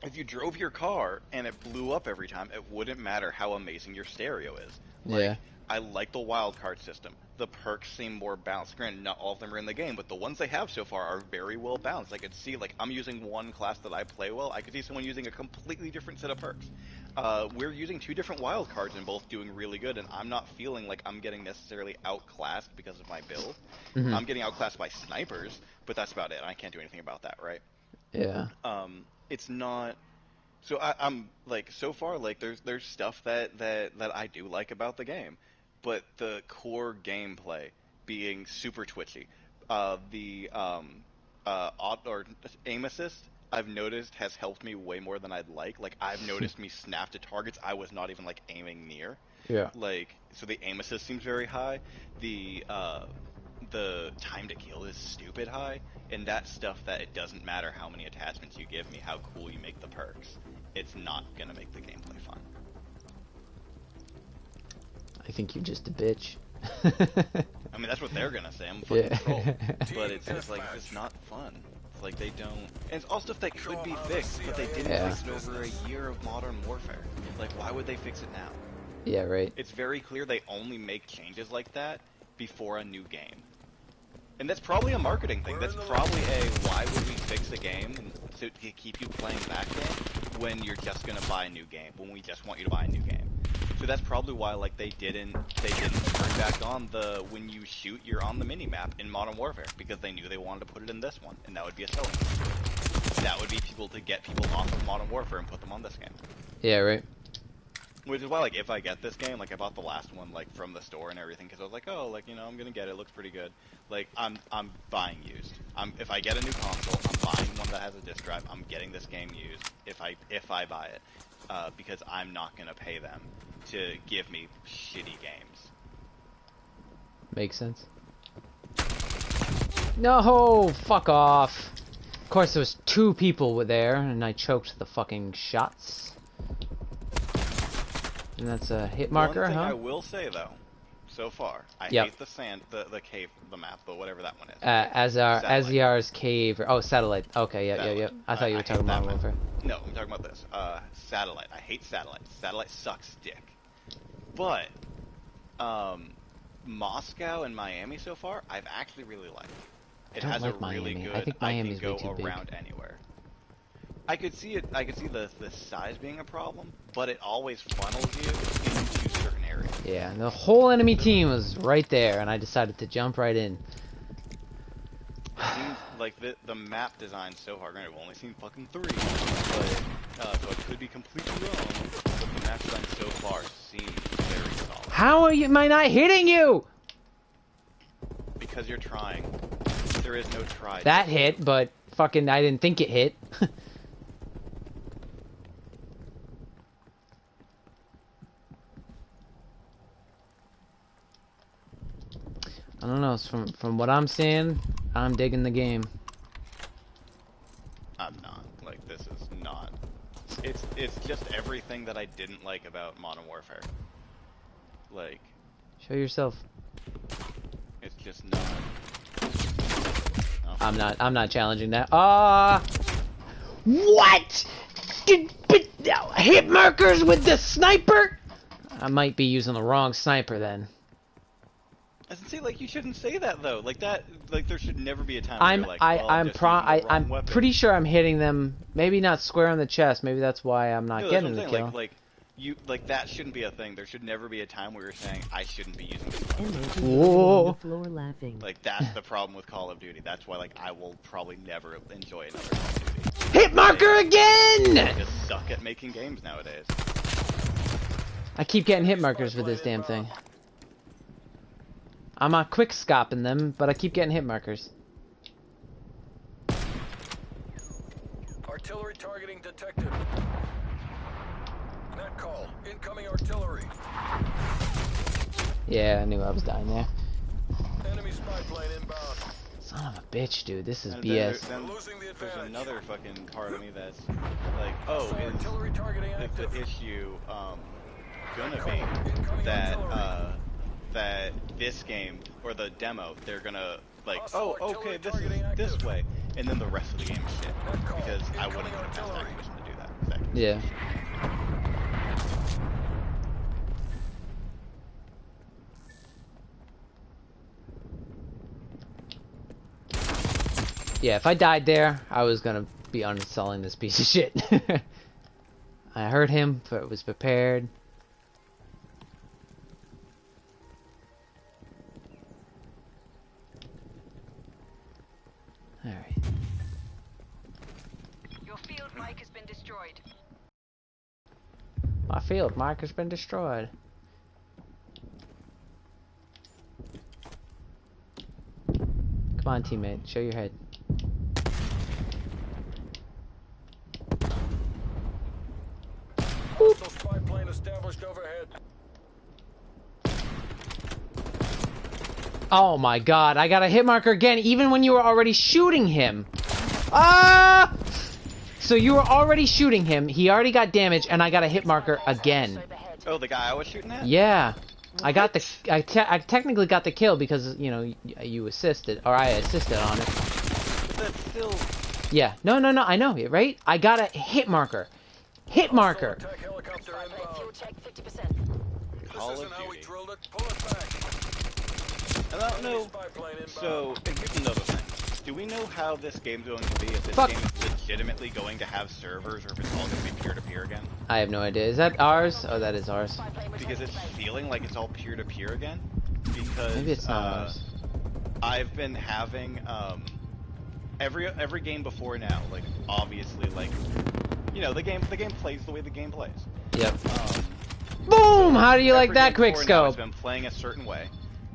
if you drove your car and it blew up every time, it wouldn't matter how amazing your stereo is. Like, Yeah. I like the wildcard system. The perks seem more balanced. Granted, not all of them are in the game, but the ones they have so far are very well balanced. I could see, like, I'm using one class that I play well. I could see someone using a completely different set of perks. We're using 2 different wildcards and both doing really good, and I'm not feeling like I'm getting necessarily outclassed because of my build. Mm-hmm. I'm getting outclassed by snipers, but that's about it. I can't do anything about that, right? Yeah. It's not. So I'm like, so far, like, there's stuff that I do like about the game, but the core gameplay being super twitchy, the or aim assist, I've noticed has helped me way more than I'd like. Like, I've noticed me snap to targets I was not even like aiming near. Yeah. Like, so the aim assist seems very high. The time to kill is stupid high, and that's stuff that it doesn't matter how many attachments you give me, how cool you make the perks. It's not gonna make the gameplay fun. I think you're just a bitch. I mean, that's what they're gonna say. I'm a fucking troll. But it's just like, it's not fun. It's like they don't. And it's all stuff that could be fixed, but they didn't fix it over a year of Modern Warfare. Like, why would they fix it now? Yeah, right. It's very clear they only make changes like that before a new game. And that's probably a marketing thing. That's probably a, why would we fix a game to keep you playing that game when you're just gonna buy a new game, when we just want you to buy a new game. So that's probably why, like, they didn't turn back on the, when you shoot, you're on the mini-map in Modern Warfare, because they knew they wanted to put it in this one, and that would be a selling point. That would be people to get people off of Modern Warfare and put them on this game. Yeah, right. Which is why, like, if I get this game, like, I bought the last one, like, from the store and everything, because I was like, oh, like, you know, I'm gonna get it, looks pretty good. Like, I'm buying used. If I get a new console, I'm buying one that has a disc drive. I'm getting this game used if I buy it, because I'm not gonna pay them to give me shitty games. Makes sense. No, fuck off. Of course, there was 2 people were there, and I choked the fucking shots. And that's a hit marker, One thing huh? I will say though, so far, I Yep. hate the sand, the cave, the map, but whatever that one is. Aziar's cave. Oh, satellite. Okay, yeah. I thought you were talking about Warfare. No, I'm talking about this. Satellite. I hate satellite. Satellite sucks dick. But Moscow and Miami so far, I've actually really liked. It has like a really Miami. good. I think Miami's can way go too big. around anywhere. I could see it. I could see the size being a problem, but it always funnels you into certain areas. Yeah, the whole enemy team was right there, and I decided to jump right in. It seems like the map design so far. Granted, we've only seen fucking 3, but so it could be completely wrong. But the map design so far seems very solid. How am I not hitting you? Because you're trying. There is no try. That hit, but fucking I didn't think it hit. I don't know. From what I'm seeing, I'm digging the game. I'm not. Like, this is not. It's just everything that I didn't like about Modern Warfare. Like, Show yourself. it's just not. No. I'm not challenging that. What? Hit markers with the sniper? I might be using the wrong sniper then. I see, like, you shouldn't say that though. Like that, like, there should never be a time where you're like, well, I'm just using the wrong I'm weapon. pretty sure I'm hitting them. Maybe not square on the chest. Maybe that's why I'm not No, getting that's the what I'm kill. saying. Like that shouldn't be a thing. There should never be a time where you're saying I shouldn't be using this weapon. And there's Whoa. on the floor laughing. Like, that's the problem with Call of Duty. That's why, like, I will probably never enjoy another Call of Duty. Hit marker again! They just suck at making games nowadays. I keep getting hit markers with this damn thing. I'm not quick scopping them, but I keep getting hit markers. Artillery targeting detected. Net call. Incoming artillery. Yeah, I knew I was dying there. Enemy spy plane inbound. Son of a bitch, dude. This is And BS. then We're losing the there's advantage. another fucking part of me that's like, oh, Artillery targeting is active. the issue gonna be that that this game or the demo, they're gonna like, oh, okay, this is this way, and then the rest of the game is shit, because I wouldn't put it past Activision to do that. Yeah. Yeah, if I died there, I was gonna be uninstalling this piece of shit. I heard him, but was prepared. Alright. Your field mic has been destroyed. My field mic has been destroyed. Come on, teammate. Show your head. Hostile spy plane established overhead. Oh my god, I got a hit marker again, even when you were already shooting him. Ah! So you were already shooting him, he already got damaged, and I got a hit marker again. Oh, the guy I was shooting at? Yeah. I got the... What? I technically got the kill because, you know, you assisted, or I assisted on it. But that's still... Yeah. No, I know, right? I got a hit marker. Hit marker! Attack helicopter Spy plane fuel inbound. check 50%. Call This of isn't how we Duty. drilled it. Pull it back. I don't know. Spy plane inbound. So, and here's another thing. Do we know how this game's going to be? If this Fuck. game is legitimately going to have servers, or if it's all going to be peer-to-peer again? I have no idea. Is that ours? Oh, that is ours. Spy plane Because returning it's to base. feeling like it's all peer-to-peer again. Because Maybe it's not ours. I've been having every game before now, like obviously, like you know, the game plays the way the game plays. Yep. Um, Boom! How do you like every that game quick before now has scope? been playing a certain way.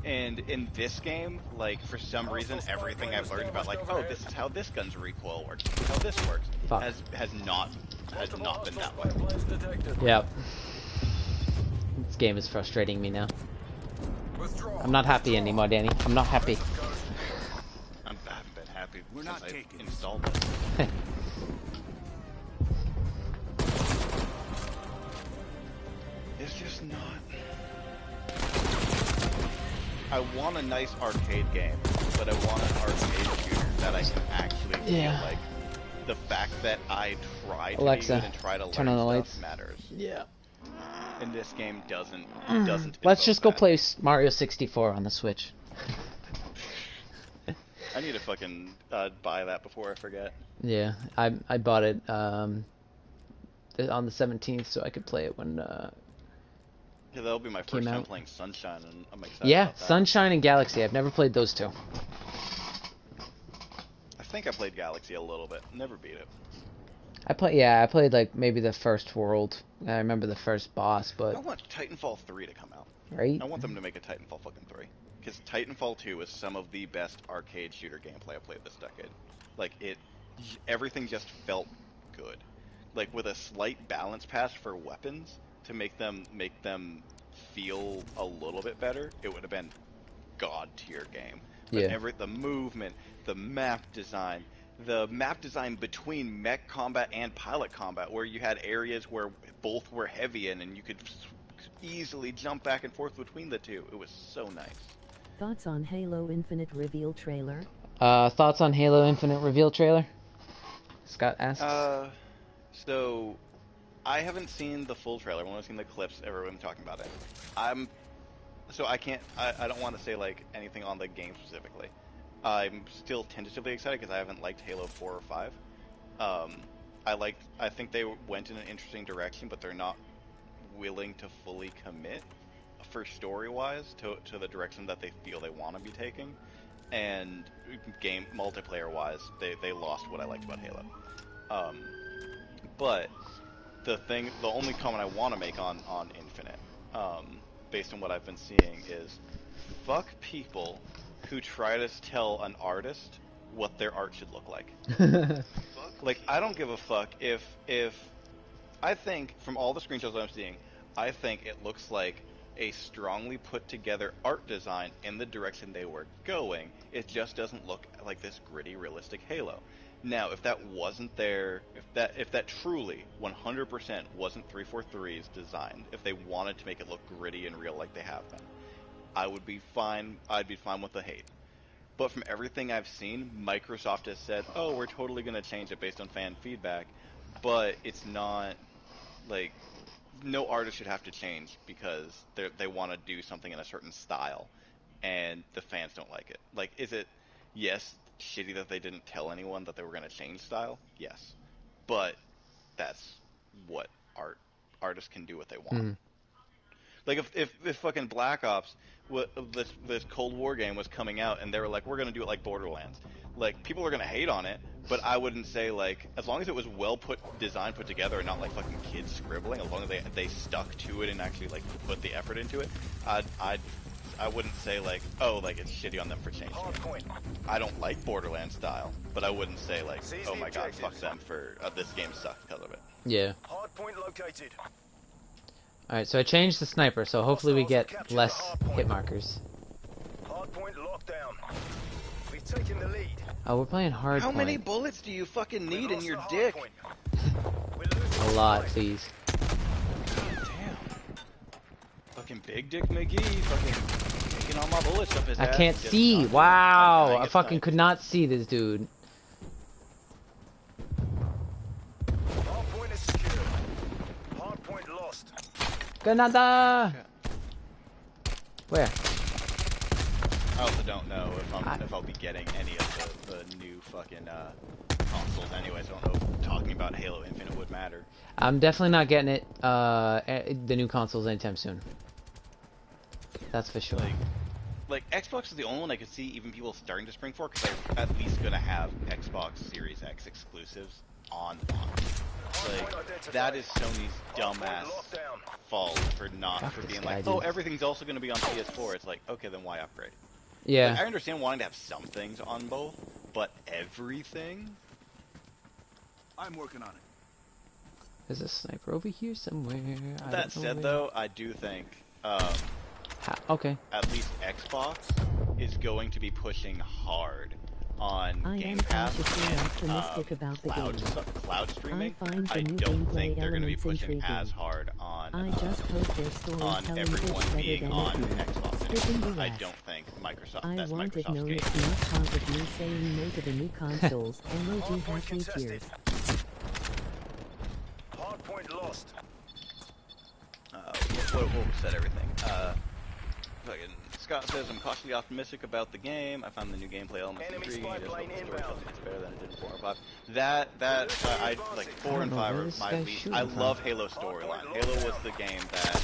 And in this game, like, for some reason, everything I've learned about, like, oh, this is how this gun's recoil works, this is how this works, Fuck. has not been that way. Spy planes detected. Yep. This game is frustrating me now. Withdraw. I'm not happy anymore, Danny. I'm not happy. I haven't been happy We're since not I taking this. installed it. It's just not. I want a nice arcade game, but I want an arcade shooter that I can actually Yeah. feel like the fact that I try to Alexa, be good and try to turn learn on the stuff lights. matters. Yeah. And this game doesn't Let's invoke just go that. play Mario 64 on the Switch. I need to fucking buy that before I forget. Yeah, I bought it on the 17th so I could play it when Yeah, that'll be my Came first time out. playing Sunshine, and I'm excited yeah, about that. Sunshine and Galaxy. I've never played those two. I think I played Galaxy a little bit. Never beat it. I played like maybe the first world. I remember the first boss, I but want Titanfall 3 to come out. right? I want them to make a Titanfall fucking 3. Because Titanfall 2 is some of the best arcade shooter gameplay I've played this decade. Like, everything just felt good. Like, with a slight balance patch for weapons to make them feel a little bit better, it would have been god tier game. But Yeah. the movement, the map design between mech combat and pilot combat, where you had areas where both were heavy in and you could easily jump back and forth between the two. It was so nice. Thoughts on Halo Infinite reveal trailer? Thoughts on Halo Infinite reveal trailer? Scott asks. So I haven't seen the full trailer. I've only seen the clips, everyone talking about it. I don't want to say like anything on the game specifically. I'm still tentatively excited because I haven't liked Halo 4 or 5. I think they went in an interesting direction, but they're not willing to fully commit for story-wise to the direction that they feel they want to be taking. And game multiplayer-wise, they lost what I liked about Halo. But the only comment I want to make on Infinite, based on what I've been seeing, is fuck people who try to tell an artist what their art should look like. Like, I don't give a fuck if I think from all the screenshots I'm seeing, I think it looks like a strongly put together art design in the direction they were going. It just doesn't look like this gritty, realistic Halo. Now, if that wasn't there, if that truly 100% wasn't 343's design, if they wanted to make it look gritty and real like they have been, I would be fine. I'd be fine with the hate. But from everything I've seen, Microsoft has said, "Oh, we're totally going to change it based on fan feedback." but it's not like no artist should have to change because they want to do something in a certain style, and the fans don't like it. Like, is it yes shitty that they didn't tell anyone that they were going to change style? Yes, but that's what artists can do what they want. Mm. Like if fucking Black Ops, this Cold War game was coming out and they were like, we're gonna do it like Borderlands, like people are gonna hate on it, but I wouldn't say like, as long as it was well designed, put together, and not like fucking kids scribbling, as long as they stuck to it and actually like put the effort into it, I wouldn't say like, oh, like it's shitty on them for changing it. I don't like Borderlands style, but I wouldn't say like, oh my god, fuck them for this game sucks because of it. Yeah. Hardpoint located. Alright, so I changed the sniper, so hopefully we get less hit markers. Hardpoint locked down. We've taken the lead. Oh, we're playing hard How point. many bullets do you fucking need in your dick? A lot, please. Damn. Fucking Big Dick McGee, fucking taking all my bullets up his I ass. can't Just see. not- Wow, not I getting fucking sniped. could not see this dude. Hardpoint is secure. Hardpoint lost. Granada! Where? I also don't know if I'll be getting any of the new fucking consoles anyway, so I don't know if talking about Halo Infinite would matter. I'm definitely not getting it, the new consoles anytime soon. That's for sure. Like Xbox is the only one I could see even people starting to spring for, because they're at least gonna have Xbox Series X exclusives on launch. Like, that is Sony's dumbass fault for being guy, like, dude. oh, everything's also gonna be on PS4. It's like, okay, then why upgrade? Yeah. Like, I understand wanting to have some things on both, but everything? I'm working on it. There's a sniper over here somewhere. I That don't know said, where. though, I do think Okay. at least Xbox is going to be pushing hard on I Game am Pass cautiously and optimistic about the game. cloud streaming. I find the I new don't gameplay think they're going to be elements pushing intriguing. as hard on I just hope their on storytelling everyone is better being than on it is. Xbox Skipping the anymore. I rest. don't think Microsoft. I That's wanted Microsoft's no game. it's not cause of me saying no to the new consoles. Emoji happy tears. Hardpoint lost. We'll set everything. Fucking Scott says, I'm cautiously optimistic about the game. I found the new gameplay elements Enemy intriguing. spy I just plane hope the story inbound. tells it's better than it did in 4 or 5. I like 4 I and don't know 5 where are this my guy's least. shooting I from. love Halo storyline. Halo was the game that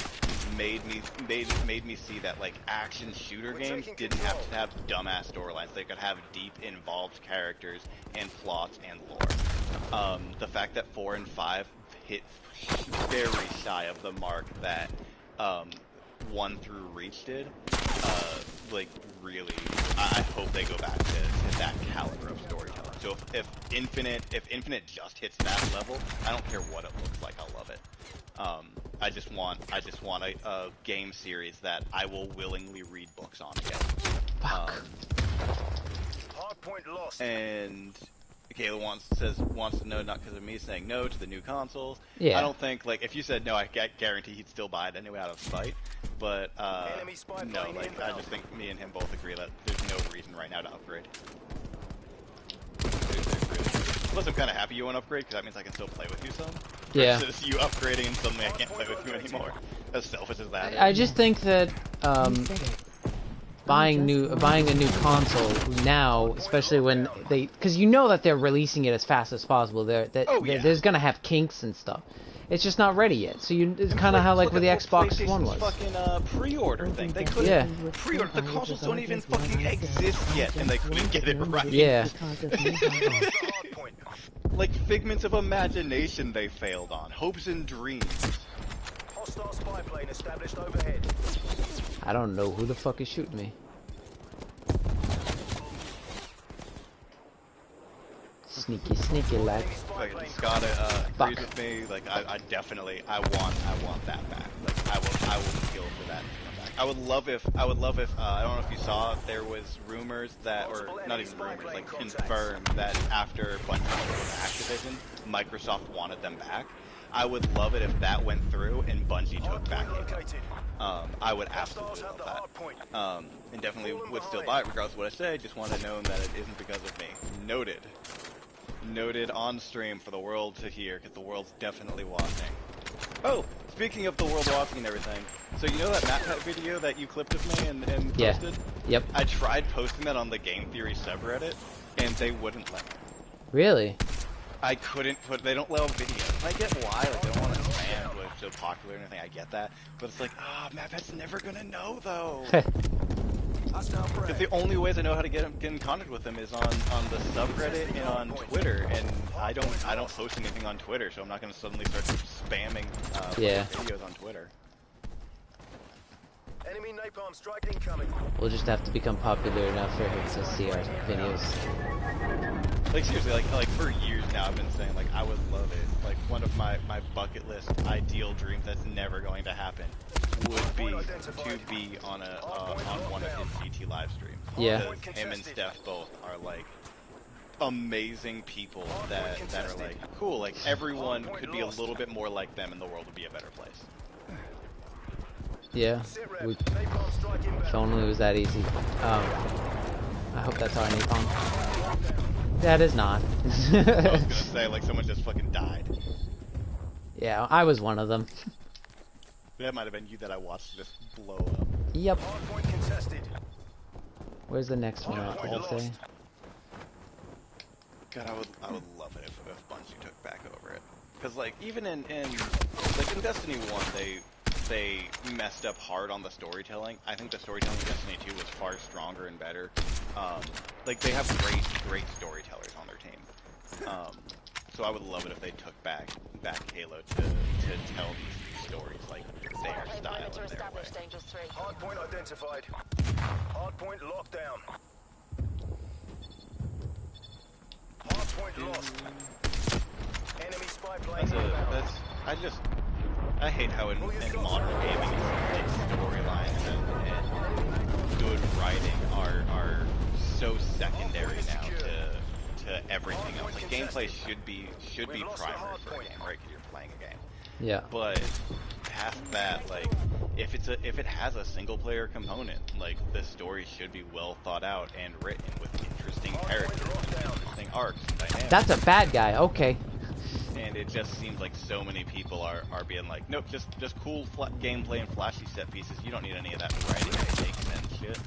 made me see that like action shooter games didn't have to have dumbass storylines. They could have deep, involved characters and plots and lore. The fact that 4 and 5 hit very shy of the mark that 1 through Reach did, like really, I hope they go back to that caliber of storytelling. So if Infinite just hits that level, I don't care what it looks like, I'll love it. I just want a game series that I will willingly read books on again. Fuck. Hardpoint lost. And Kayla wants to know, not because of me saying no to the new consoles. Yeah. I don't think, like, if you said no, I guarantee he'd still buy it anyway out of spite. But Enemy spy no, plane like I inbound. just think me and him both agree that there's no reason right now to upgrade. Plus, I'm kind of happy you won't upgrade because that means I can still play with you some. Yeah. Versus you upgrading and suddenly I can't play with you anymore. As selfish as that is. I just think that You said it. buying a new console now, especially when because you know that they're releasing it as fast as possible. There's gonna have kinks and stuff. It's just not ready yet. So it's kind of how like with the Xbox One was. Fucking pre-order thing. They couldn't Yeah. pre-order. The consoles don't even fucking exist yet, and they couldn't get it right. Yeah. Because of me, Hardpoint. Hardpoint. Like figments of imagination, they failed on. Hopes and dreams. Hostile spy plane established overhead. I don't know who the fuck is shooting me. Sneaky like. Fucking Scott agrees with me. Like I definitely I want that back. Like I will kill for that to come back. I would love if I don't know if you saw, there was rumors that, or not even rumors, like confirmed that after Bungie sold Activision, Microsoft wanted them back. I would love it if that went through and Bungie took back Halo. I would absolutely love that. And definitely would still buy it regardless of what I say. Just want to know that it isn't because of me. Noted. Noted on stream for the world to hear, because the world's definitely watching. Oh, speaking of the world watching and everything, so you know that MatPat video that you clipped of me and posted? Yep. I tried posting that on the Game Theory subreddit, and they wouldn't let me. Really? I couldn't put, they don't allow videos. I get why, like, they don't want to spam with so popular and everything, I get that. But it's like, MatPat's never gonna know, though. Because the only ways I know how to get in contact with them is on the subreddit and on Twitter, and I don't post anything on Twitter, so I'm not gonna suddenly start spamming videos on Twitter. Enemy napalm strike incoming. We'll just have to become popular enough for him to see our videos. Like seriously, like for years now I've been saying, like, I would love it. Like, one of my bucket list ideal dreams that's never going to happen would be to be on one of his GT live streams. Yeah. Because him and Steph both are like amazing people that are like cool. Like, everyone could be a little bit more like them, and the world would be a better place. Yeah. If only it was that easy. I hope that's our napalm. That is not. I was gonna say, like, someone just fucking died. Yeah, I was one of them. That might have been you that I watched just blow up. Yep. Where's the next one at, did I say? God, I would love it if Bungie took back over it. Because, like, even in Destiny 1, they messed up hard on the storytelling. I think the storytelling in Destiny 2 was far stronger and better. Like, they have great storytellers on their team. So I would love it if they took back Halo to tell these stories like their style and their way. Hardpoint identified. Hardpoint locked down. Hardpoint lost. Enemy spy plane inbound. I hate how in modern gaming storylines and good writing are so secondary now to everything else. Like, gameplay should be primary for a game, right? Because you're playing a game. Yeah. But past that, like, if it has a single player component, like, the story should be well thought out and written with interesting characters, interesting arcs, dynamics. That's a bad guy. Okay. And it just seems like so many people are being like, nope, just cool gameplay and flashy set pieces. You don't need any of that writing mistakes and shit.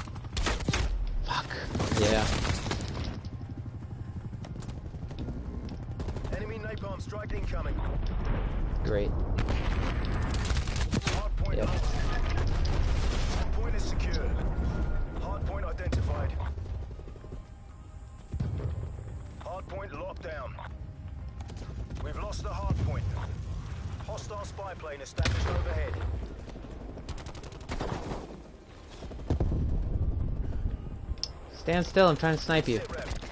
Fuck. Yeah. Enemy napalm strike incoming. Great. Hardpoint Yep. lost. Hardpoint is secured. Hardpoint identified. Hardpoint locked down. We've lost the hardpoint. Hostile spy plane established overhead. Stand still, I'm trying to snipe you.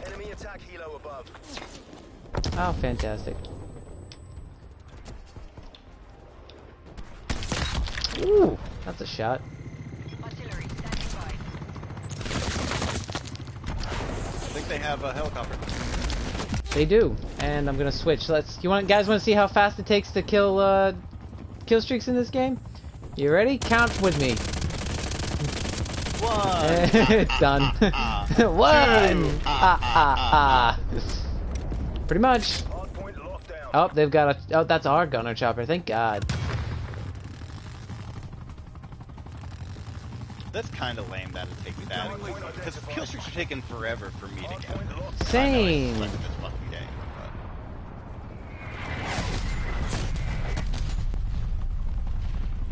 Enemy attack helo above. Oh, fantastic. Ooh, that's a shot. Artillery, standing by. I think they have a helicopter. They do, and I'm gonna switch. Guys want to see how fast it takes to kill streaks in this game? You ready? Count with me. 1. It's done. 1. Pretty much. Hardpoint locked down. Oh, they've got a. Oh, that's our gunner chopper. Thank God. That's kind of lame that it takes that. Because kill streaks are taking forever for me to get. Same. I know it's this fucking game,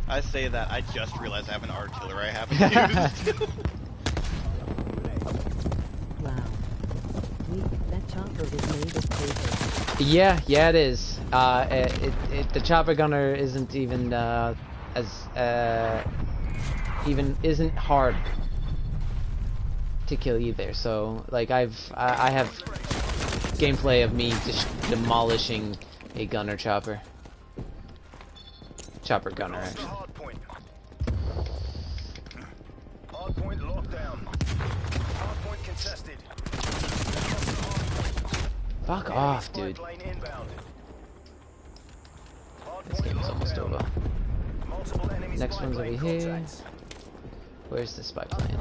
but I say that I just realized I have an artillery I haven't used. Wow. That chopper is made of paper. Yeah, it is. The chopper gunner isn't even isn't hard to kill either. So, like, I have gameplay of me just demolishing a gunner chopper. Chopper gunner, actually. Hardpoint locked down. Hardpoint contested. Fuck off, dude. This game is almost over. Next one's over here. Where's the spy plane?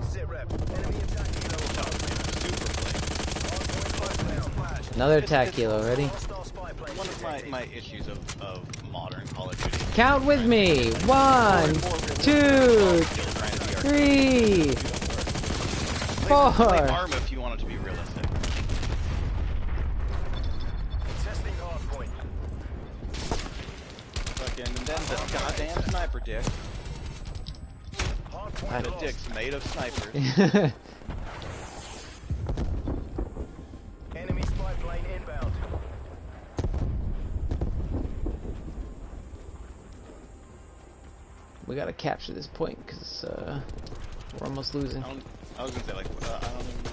Another attack kilo, ready? One of my issues of modern Call of Duty. Count with me! 1, 2, 3, 4. Play ARM if you want it to be realistic. Testing hardpoint. Fucking, and then the goddamn sniper dick. Hardpoint The lost. dick's made of snipers. Enemy spy plane inbound. We gotta capture this point, because we're almost losing. I was gonna say, like, I don't even know.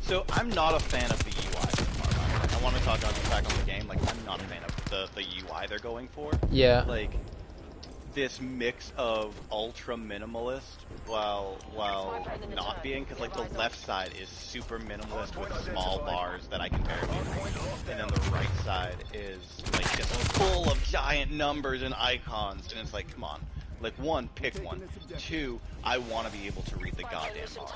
So, I'm not a fan of the UI so far. I want to talk back on the game. Like, I'm not a fan of the UI they're going for. Yeah. Like, this mix of ultra minimalist while not being, because like the left side is super minimalist with small bars that I can barely read, and then the right side is like just full of giant numbers and icons, and it's like, come on, like one, pick one, two, I want to be able to read the goddamn bars.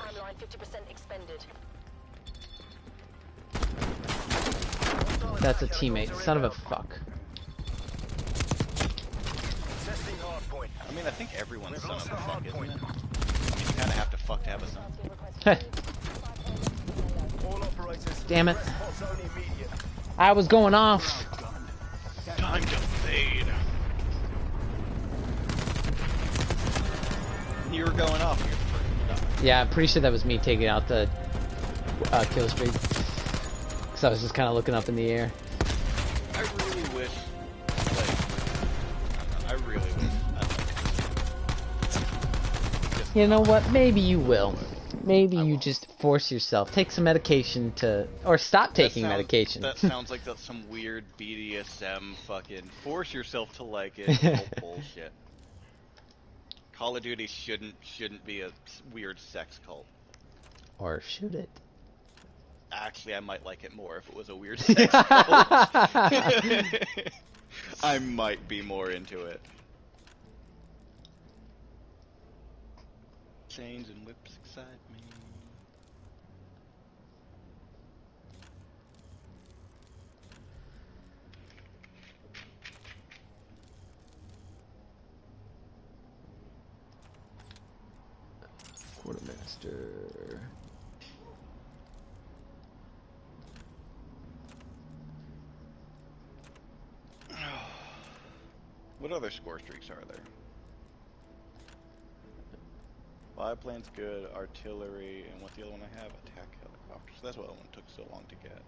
That's a teammate. Son of a fuck. Testing hardpoint. I mean, I think everyone's son of a fuck, isn't it? I mean, you kind of have to fuck to have a son. All operators. Damn it. Hot zone immediate. I was going off. Time to fade. You were going off. You're freaking done. Yeah, I'm pretty sure that was me taking out the kill streak. Because I was just kind of looking up in the air. I really wish, like, I really wish. You know what? Maybe you will. Maybe you just force yourself. Take some medication to... Or stop taking medication. That sounds like that's some weird BDSM fucking force yourself to like it bullshit. Call of Duty shouldn't be a weird sex cult. Or should it? Actually, I might like it more if it was a weird sex cult. I might be more into it. Chains and whips excite me. Quartermaster. What other score streaks are there? Biplane's good, artillery, and what's the other one I have? Attack helicopters. That's what one took so long to get.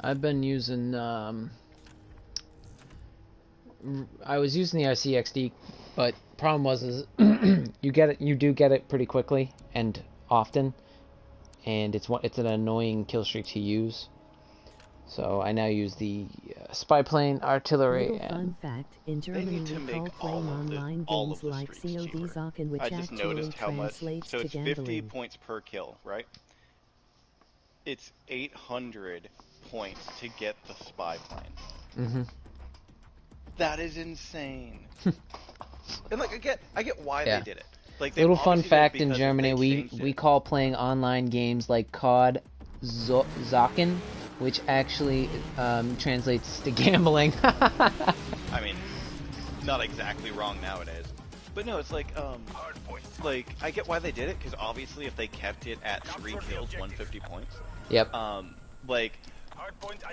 I've been using, I was using the RCXD, but problem was is you do get it pretty quickly and often, and it's an annoying kill streak to use. So I now use the spy plane, artillery, Little fun fact, in Germany we call playing online games like CoD Zocken, which actually translates so to it's 50 gambling. points per kill, right? It's 800 points to get the spy plane. Mm-hmm. That is insane. And like I get why Yeah. they did it. Like they Little fun obviously did it fact in because Germany, they we changed it. call playing online games like CoD Zocken, which actually translates to gambling. I mean, not exactly wrong nowadays. But no, it's like, I get why they did it, because obviously if they kept it at 3 kills, 150 points, Yep. like,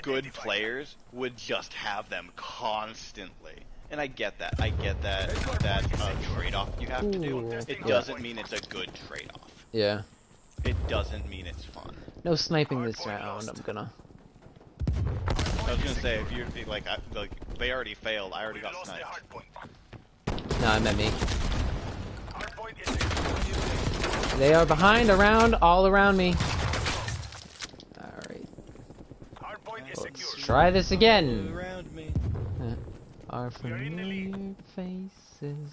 good players would just have them constantly. And I get that. I get that trade-off you have to do. Ooh. It doesn't mean it's a good trade-off. Yeah. It doesn't mean it's fun. No sniping this round. I'm gonna. I was gonna say, if you're like they already failed. I already got sniped. No, I meant me. They are behind, around, all around me. Alright. Let's try this again. Around me. Our familiar faces,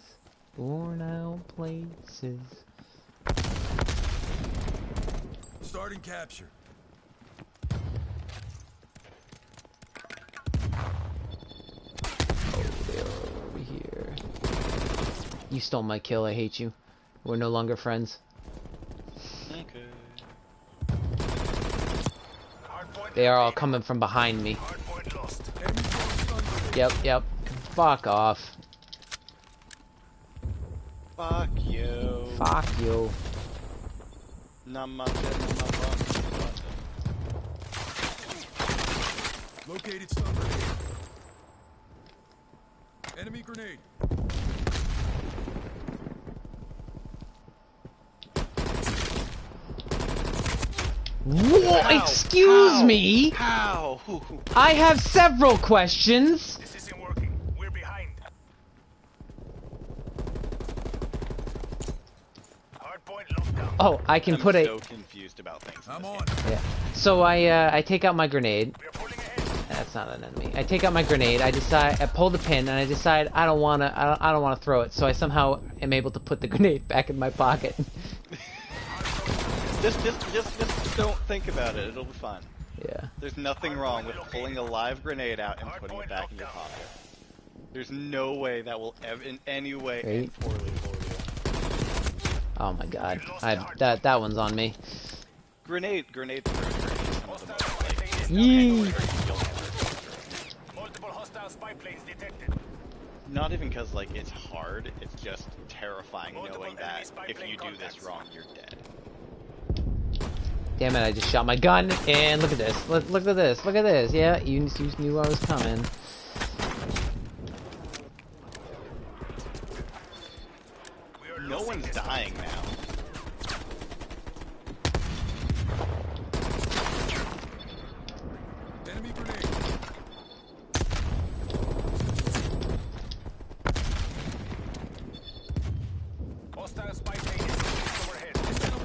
worn out places. Starting capture. Oh, they are over here. You stole my kill, I hate you. We're no longer friends. They are all coming from behind me. Yep, yep. Fuck off. Fuck you. Fuck you. Located stun grenade. Enemy grenade. Whoa, excuse me? How? I have several questions. This isn't working. We're behind. Hardpoint lockdown. Oh, I can put I'm so confused about things. I'm on. Yeah. So I take out my grenade. We're pulling ahead. That's not an enemy. I take out my grenade. I pull the pin, and I decide I don't wanna throw it. So I somehow am able to put the grenade back in my pocket. Just don't think about it. It'll be fine. Yeah. There's nothing wrong with pulling a live grenade out and putting it back in your pocket. There's no way that will ever, in any way, end poorly for you. Oh my god. That one's on me. Grenade some of the most, like, Yee. Multiple hostile spy planes detected. not even because, like, it's hard, it's just terrifying knowing that if you do this wrong, you're dead. Damn it, I just shot my gun, and look at this. Look at this. Look at this. Yeah, you knew I was coming. No one's dying now. Enemy grenade. Hostile spy plane is overhead.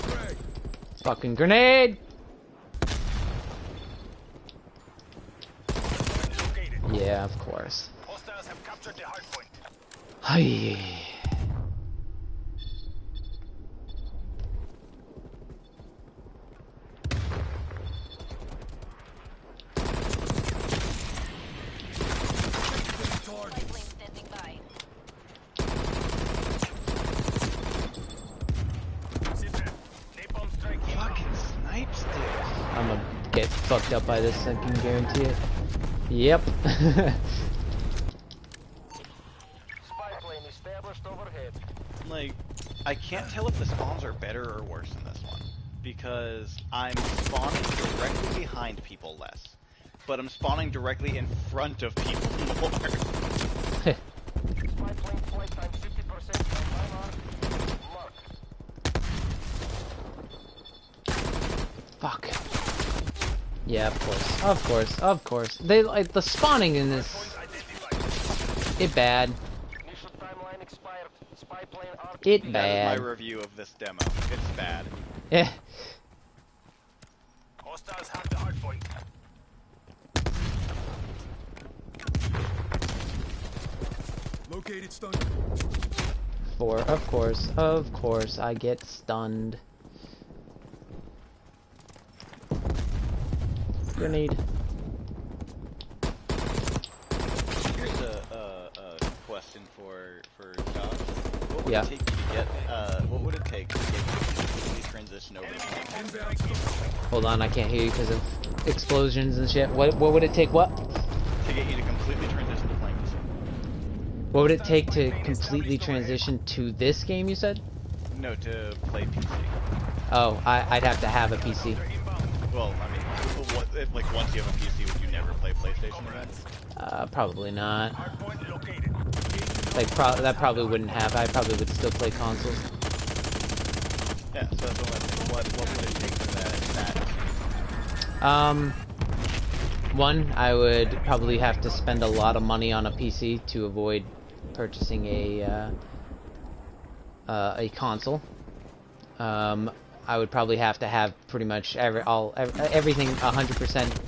Frag. Fucking grenade! Located. Yeah, of course. Hostiles have captured the hardpoint. Hi. Spy plane standing by. Citra, napalm strike inbound. Fucking snipes, dude. I'm gonna get fucked up by this, I can guarantee it. Yep. Spy plane established overhead. Like, I can't tell if the spawns are better or worse in this one. Because I'm spawning directly behind people less. But I'm spawning directly in front of people more. Spy plane flight time 50% from mark. Fuck. Yeah, of course. They like the spawning in this. Point identified. It bad. Mission timeline expired. Spy plane arc. It That bad. is my review of this demo. It's bad. Yeah. Hostiles have the hardpoint. Located stun. Of course, I get stunned. Grenade. Here's a question for Josh. What would Yeah. it take you to get? What would it take to get you to completely transition over to tank? Inbound stun. Hold on, I can't hear you because of explosions and shit. What would it take? What? To get you to completely transition to flank? What would it take to completely transition to this game? You said? No, to play PC. Oh, I'd have to have a PC. Well, I mean, what, if, like, once you have a PC, would you never play PlayStation again? Probably not. Hardpoint located. Like, that probably wouldn't happen. I probably would still play consoles. Yeah, so that's what would it take for that? One, I would probably have to spend a lot of money on a PC to avoid purchasing a console. I would probably have to have pretty much everything 100%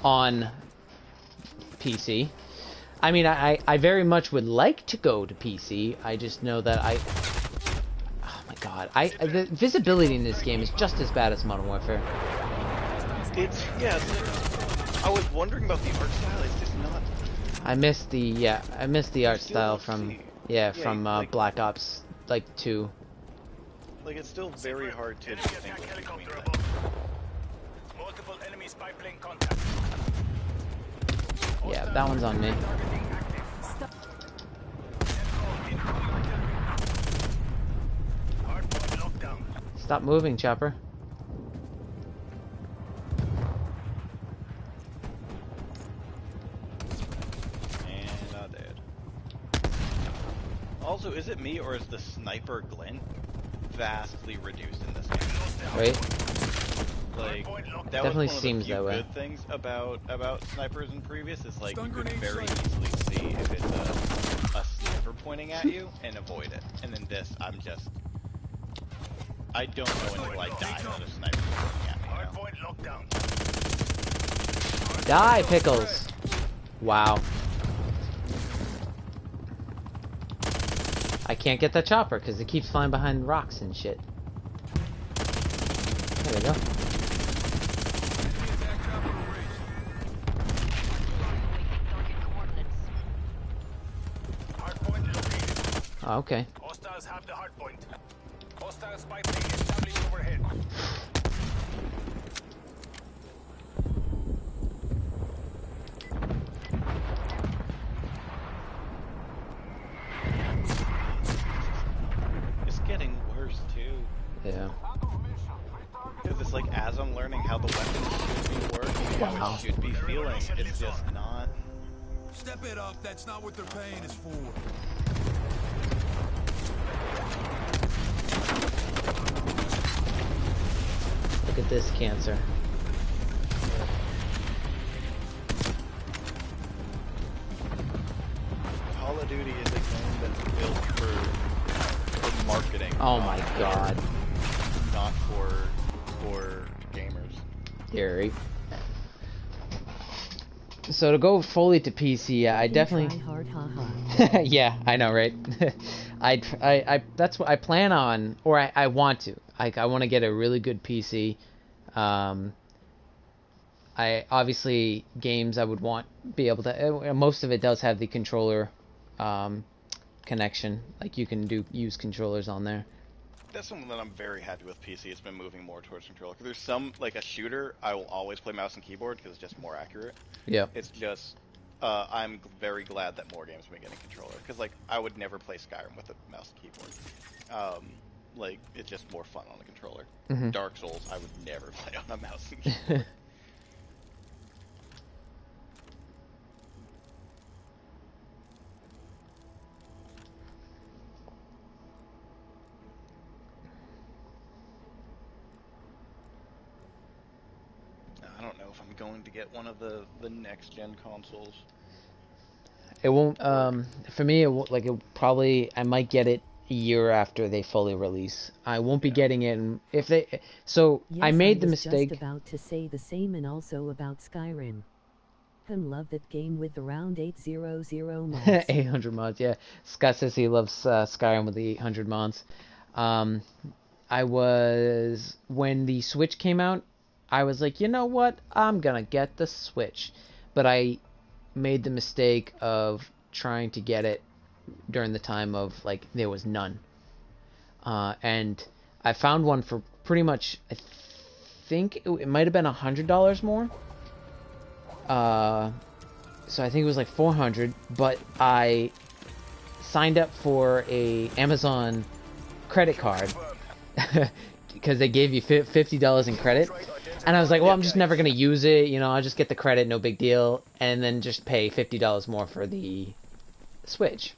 on PC. I mean, I very much would like to go to PC. I just know that oh my god, the visibility in this game is just as bad as Modern Warfare. It's I was wondering about the art style. It's just not. I missed the art still style don't from see. from like- Black Ops like 2. Like, it's still very hard to Enemy attack distinguish between helicopter things. above. Multiple enemy spy plane contact. Yeah, that one's on me. Targeting active. Hardpoint lockdown. Stop moving, Chopper. And not dead. Also, is it me or is the sniper glint vastly reduced in this game? Wait. Like, that Definitely was one seems of the few that way. good things about snipers in previous is like Stun you could grenade very sight. easily see if it's a sniper pointing at you and avoid it. And then this, I don't know until I die that a sniper is pointing at me. You know? Hardpoint lockdown. Die, Pickles! Wow. I can't get that chopper because it keeps flying behind rocks and shit. There we go. Enemy attack chopper erased. Target coordinates. Hardpoint located. Oh, okay. Hostiles have the hardpoint. Hostile spy plane established overhead. It's getting worse too. Yeah. Because it's like as I'm learning how the weapons should be working, how Wow. it should be feeling, it's just not. Step it up. That's not what they're paying us for. Look at this cancer. Call of Duty is a game that's built for marketing. Oh not my for- god. Not for gamers. Gary. So to go fully to PC, I definitely. Try hard, haha. Yeah, I know, right? That's what I plan on, or I want to. I want to get a really good PC. I obviously games I would want be able to. Most of it does have the controller connection. Like you can use controllers on there. That's something that I'm very happy with PC. It's been moving more towards controller. 'Cause there's some, like a shooter, I will always play mouse and keyboard because it's just more accurate. Yeah. It's just, I'm very glad that more games have been getting controller. Because, like, I would never play Skyrim with a mouse and keyboard. Like, it's just more fun on a controller. Mhm. Dark Souls, I would never play on a mouse and keyboard. I don't know if I'm going to get one of the next gen consoles. It won't. For me, it won't. Like it probably. I might get it a year after they fully release. I won't be getting it if they. So Yes, I made the was mistake. just about to say the same, and also about Skyrim. Love that game with around 800 mods. 800 mods, yeah. Scott says he loves Skyrim with the 800 mods. I was when the Switch came out, I was like, you know what? I'm gonna get the Switch, but I made the mistake of trying to get it during the time of like there was none, and I found one for pretty much. I think it might have been $100 more. So I think it was like 400, but I signed up for a Amazon credit card because they gave you $50 in credit, and I was like, well, I'm just never gonna use it, you know, I'll just get the credit, no big deal, and then just pay $50 more for the Switch.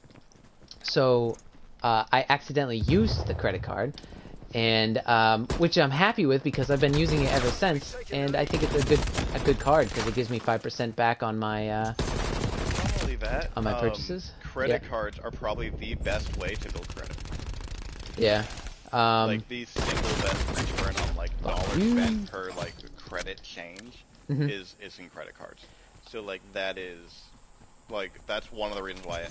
So I accidentally used the credit card, and which I'm happy with because I've been using it ever since, and I think it's a good card because it gives me 5% back on my Not only that, on my purchases. Credit cards are probably the best way to build credit. Yeah. Like the single best return on like dollar spent per like credit change is in credit cards. So like that is like that's one of the reasons why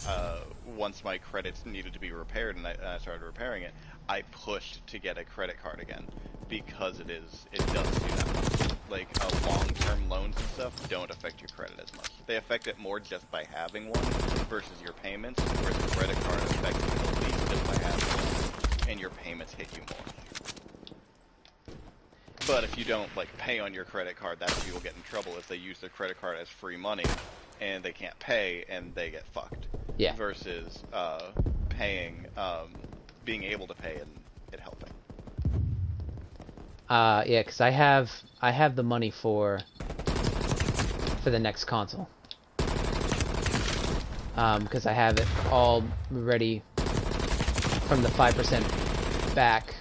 once my credits needed to be repaired and I started repairing it, I pushed to get a credit card again because it does do that. Like long-term loans and stuff don't affect your credit as much. They affect it more just by having one versus your payments, whereas the credit card affects it at least just by having one, and your payments hit you more. But if you don't like pay on your credit card, that's where people get in trouble. If they use their credit card as free money, and they can't pay, and they get fucked. Yeah. Versus paying, being able to pay and it helping. Yeah, because I have the money for the next console. Because I have it all ready from the 5% back.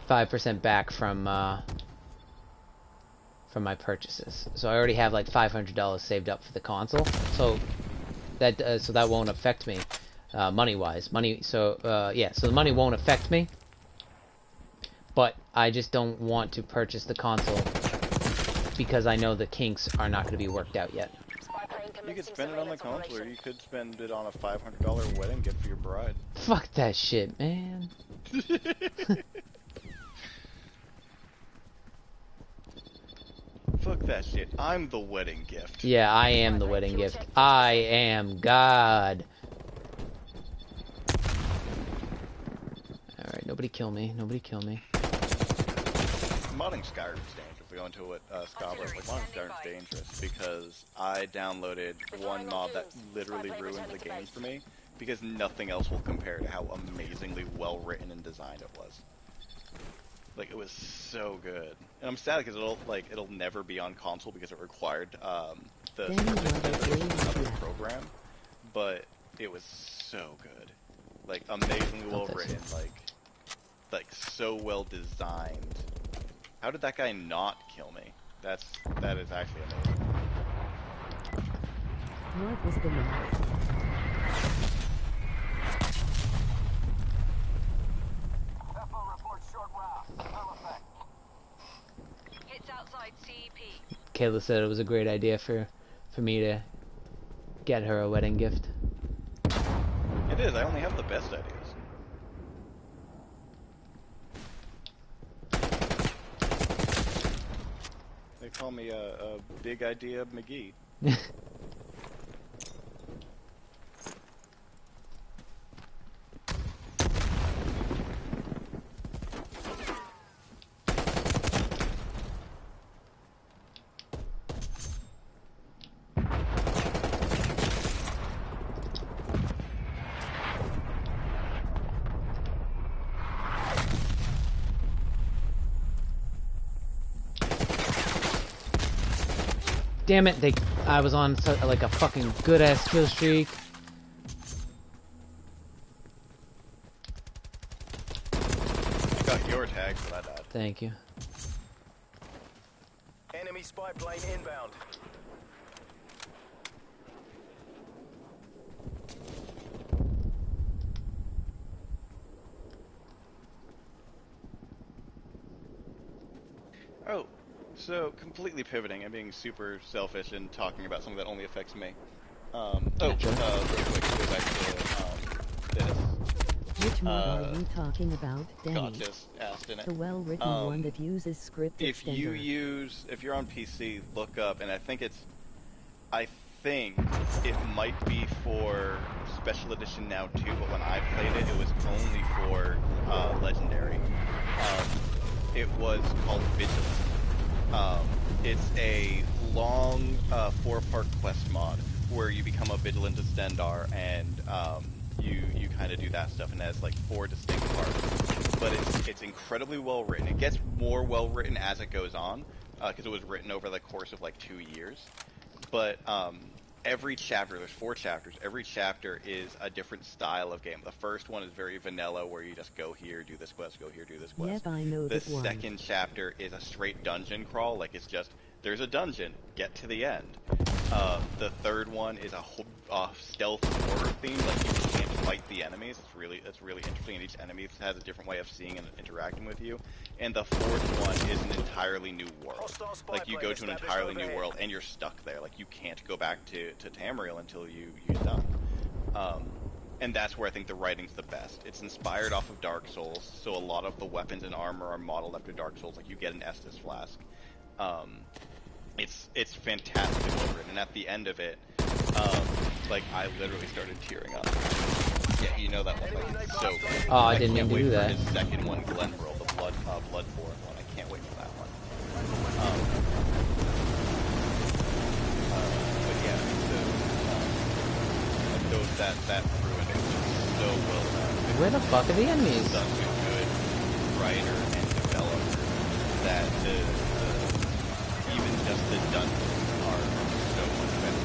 5% back from my purchases. So I already have like $500 saved up for the console. So that won't affect me money-wise. So the money won't affect me. But I just don't want to purchase the console because I know the kinks are not going to be worked out yet. You could spend it on the console, or you could spend it on a $500 wedding gift for your bride. Fuck that shit, man. Fuck that shit. I'm the wedding gift. Yeah, I am the wedding gift. I am God. Alright, nobody kill me. Nobody kill me. Modding Skyrim's dangerous. We go into what Scott was like. Modding Skyrim's dangerous because I downloaded one mod that literally ruined the game for me because nothing else will compare to how amazingly well written and designed it was. Like, it was so good. And I'm sad because it'll never be on console because it required the another program. But it was so good. Like, amazingly well written, like so well designed. How did that guy not kill me? That is actually amazing. What was the matter? Kayla said it was a great idea for me to get her a wedding gift. It is. I only have the best ideas. They call me a big idea McGee. Damn it! I was on like a fucking good ass kill streak. I got your tag, but I died. Thank you. Enemy spy plane inbound. Oh, so completely pivoting and being super selfish and talking about something that only affects me. Real quick, go back to this. Which mod are you talking about, Danny? Scott just asked in it. The well-written one that uses script if extender. If you're on PC, look up, and I think it might be for Special Edition now too, but when I played it, it was only for Legendary. It was called Vigilant. It's a long 4-part quest mod where you become a Vigilant Ascendar and you kind of do that stuff, and it has like 4 distinct parts. But it's incredibly well written. It gets more well written as it goes on because it was written over the course of like 2 years. But every chapter, there's 4 chapters. Every chapter is a different style of game. The first one is very vanilla, where you just go here, do this quest, go here, do this quest. Yep, I know the that one. second chapter is a straight dungeon crawl. Like, it's just, there's a dungeon, get to the end. The third one is a stealth horror theme. Like, you can't fight the enemies. It's really interesting, and each enemy has a different way of seeing and interacting with you. And the fourth one is an entirely new world. Like, you go to an entirely new world, and you're stuck there. Like, you can't go back to Tamriel until you're done. And that's where I think the writing's the best. It's inspired off of Dark Souls, so a lot of the weapons and armor are modeled after Dark Souls. Like, you get an Estus flask. It's fantastically well written, and at the end of it, like, I literally started tearing up. Yeah, you know that one. Like, it's so good. Oh, I didn't mean to do that. His second one, Glenboro, the Bloodborne one. I can't wait for that one. But yeah, so that through and it was so well done. Where the fuck are the enemies? Such a good writer and developer that even just the dungeons are so much better.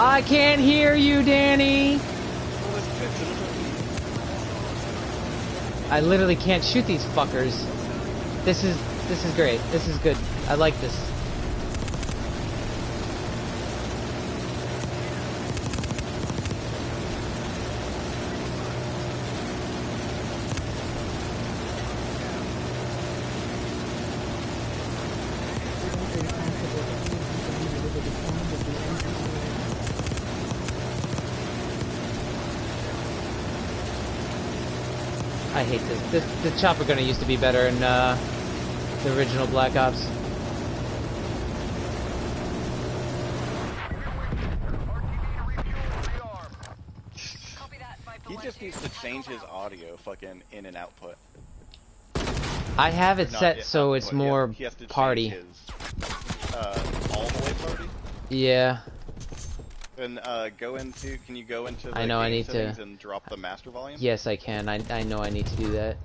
I can't hear you, Danny. I literally can't shoot these fuckers. This is great. This is good. I like this. I hate this. The chopper gunner used to be better in the original Black Ops. He just needs to change his audio fucking in and output. I have it set so it's more he has to party. His, all the way party? Yeah. And can you go into the I know I game need settings to and drop the master volume? Yes, I can. I know I need to do that.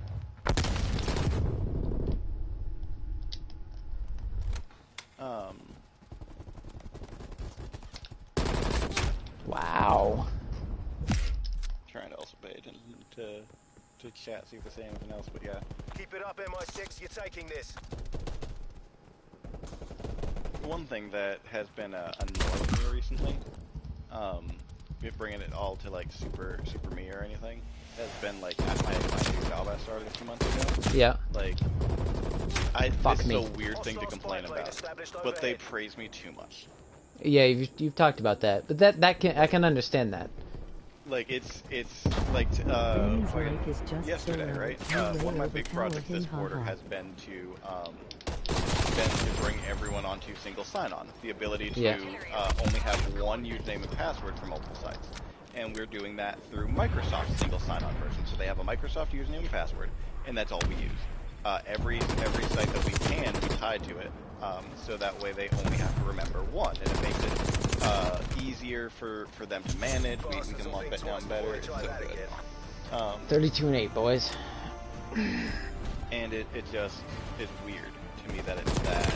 Wow. Trying to also pay attention to chat, see if they say anything else, but yeah. Keep it up, MI6. You're taking this. One thing that has been annoying me recently, bringing it all to like super me or anything, has been like at my new job I started a few months ago. Yeah. Like, Fuck it's me. a weird thing to complain about, but they praise me too much. Yeah, you've talked about that, but I can understand that. Like it's like yesterday, right? One of my big projects this quarter has been to bring everyone onto single sign-on, the ability to only have one username and password for multiple sites, and we're doing that through Microsoft's single sign-on version. So they have a Microsoft username and password, and that's all we use. Every site that we can, we tie to it, so that way they only have to remember one, and it makes it easier for them to manage. We can lock that down better. It's so good. 32-8, boys. And it just is weird to me that it's that.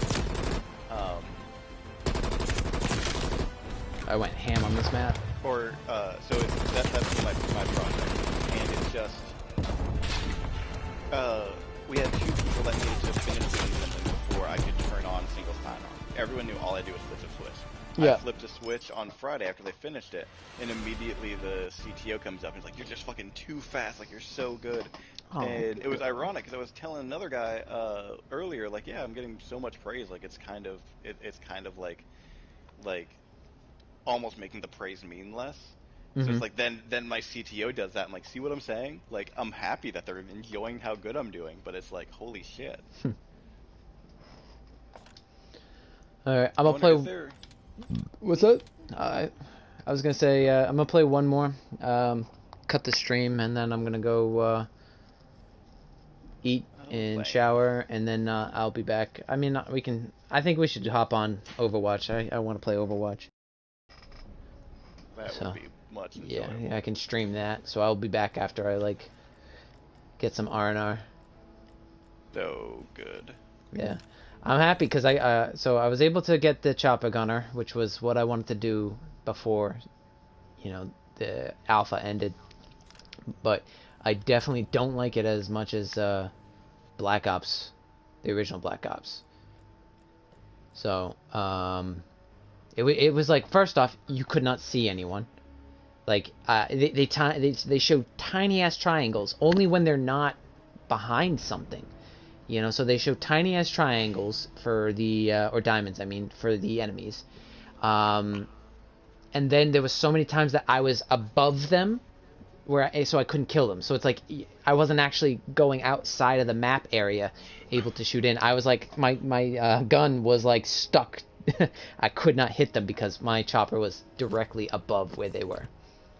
I went ham on this map. So that's my project, and it's just we had 2 people that needed to finish doing something before I could turn on single sign-on. Everyone knew all I do was flip a switch. Yeah. I flipped a switch on Friday after they finished it, and immediately the CTO comes up and he's like, "You're just fucking too fast. Like, you're so good." Oh, and it was ironic because I was telling another guy earlier, like, yeah, I'm getting so much praise. Like, it's kind of like almost making the praise mean less. So it's like then my CTO does that. I'm like, see what I'm saying? Like, I'm happy that they're enjoying how good I'm doing, but it's like, holy shit. Alright, I'm gonna play. What's that? I was gonna say I'm gonna play one more. Cut the stream, and then I'm gonna go eat and shower, and then I'll be back. I mean, we can. I think we should hop on Overwatch. I want to play Overwatch. That would be much enjoyable. Yeah, I can stream that. So I'll be back after I like get some R&R. So good. Yeah, I'm happy because I was able to get the chopper gunner, which was what I wanted to do before, the alpha ended. But I definitely don't like it as much as Black Ops, the original Black Ops. So it was like, first off, you could not see anyone. Like they show tiny ass triangles only when they're not behind something. So they show tiny ass triangles for the or diamonds, I mean, for the enemies. And then there was so many times that I was above them, so I couldn't kill them. So it's like I wasn't actually going outside of the map area, able to shoot in. I was like, my gun was like stuck. I could not hit them because my chopper was directly above where they were.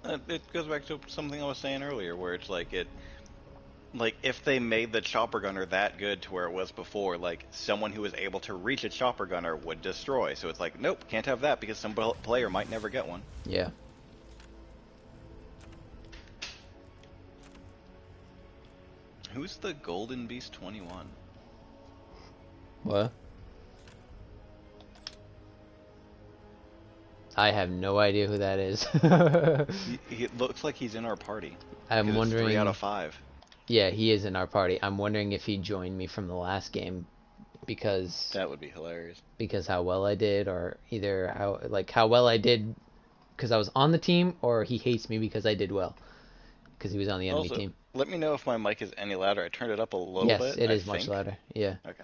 It goes back to something I was saying earlier, where it's like if they made the chopper gunner that good to where it was before, like someone who was able to reach a chopper gunner would destroy. So it's like, nope, can't have that because some player might never get one. Yeah. Who's the Golden Beast 21? What? I have no idea who that is. He looks like he's in our party. I'm wondering. 3 out of 5. Yeah, he is in our party. I'm wondering if he joined me from the last game because that would be hilarious. Because how well I did, or either how well I did because I was on the team, or he hates me because I did well because he was on the enemy team. Let me know if my mic is any louder. I turned it up a little bit. Yes, it is much louder. Yeah. Okay.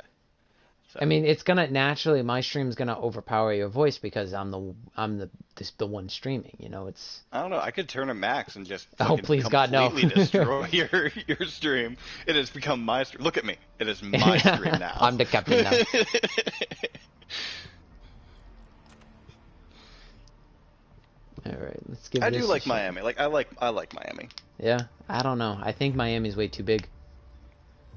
So. I mean, it's gonna naturally, my stream's gonna overpower your voice because I'm the one streaming. You know, it's. I don't know. I could turn it max and just. Please God, no. Completely destroy your stream. It has become my stream. Look at me. It is my stream now. I'm the captain now. All right, let's give. I do like Miami. Like I like Miami. Yeah, I don't know. I think Miami's way too big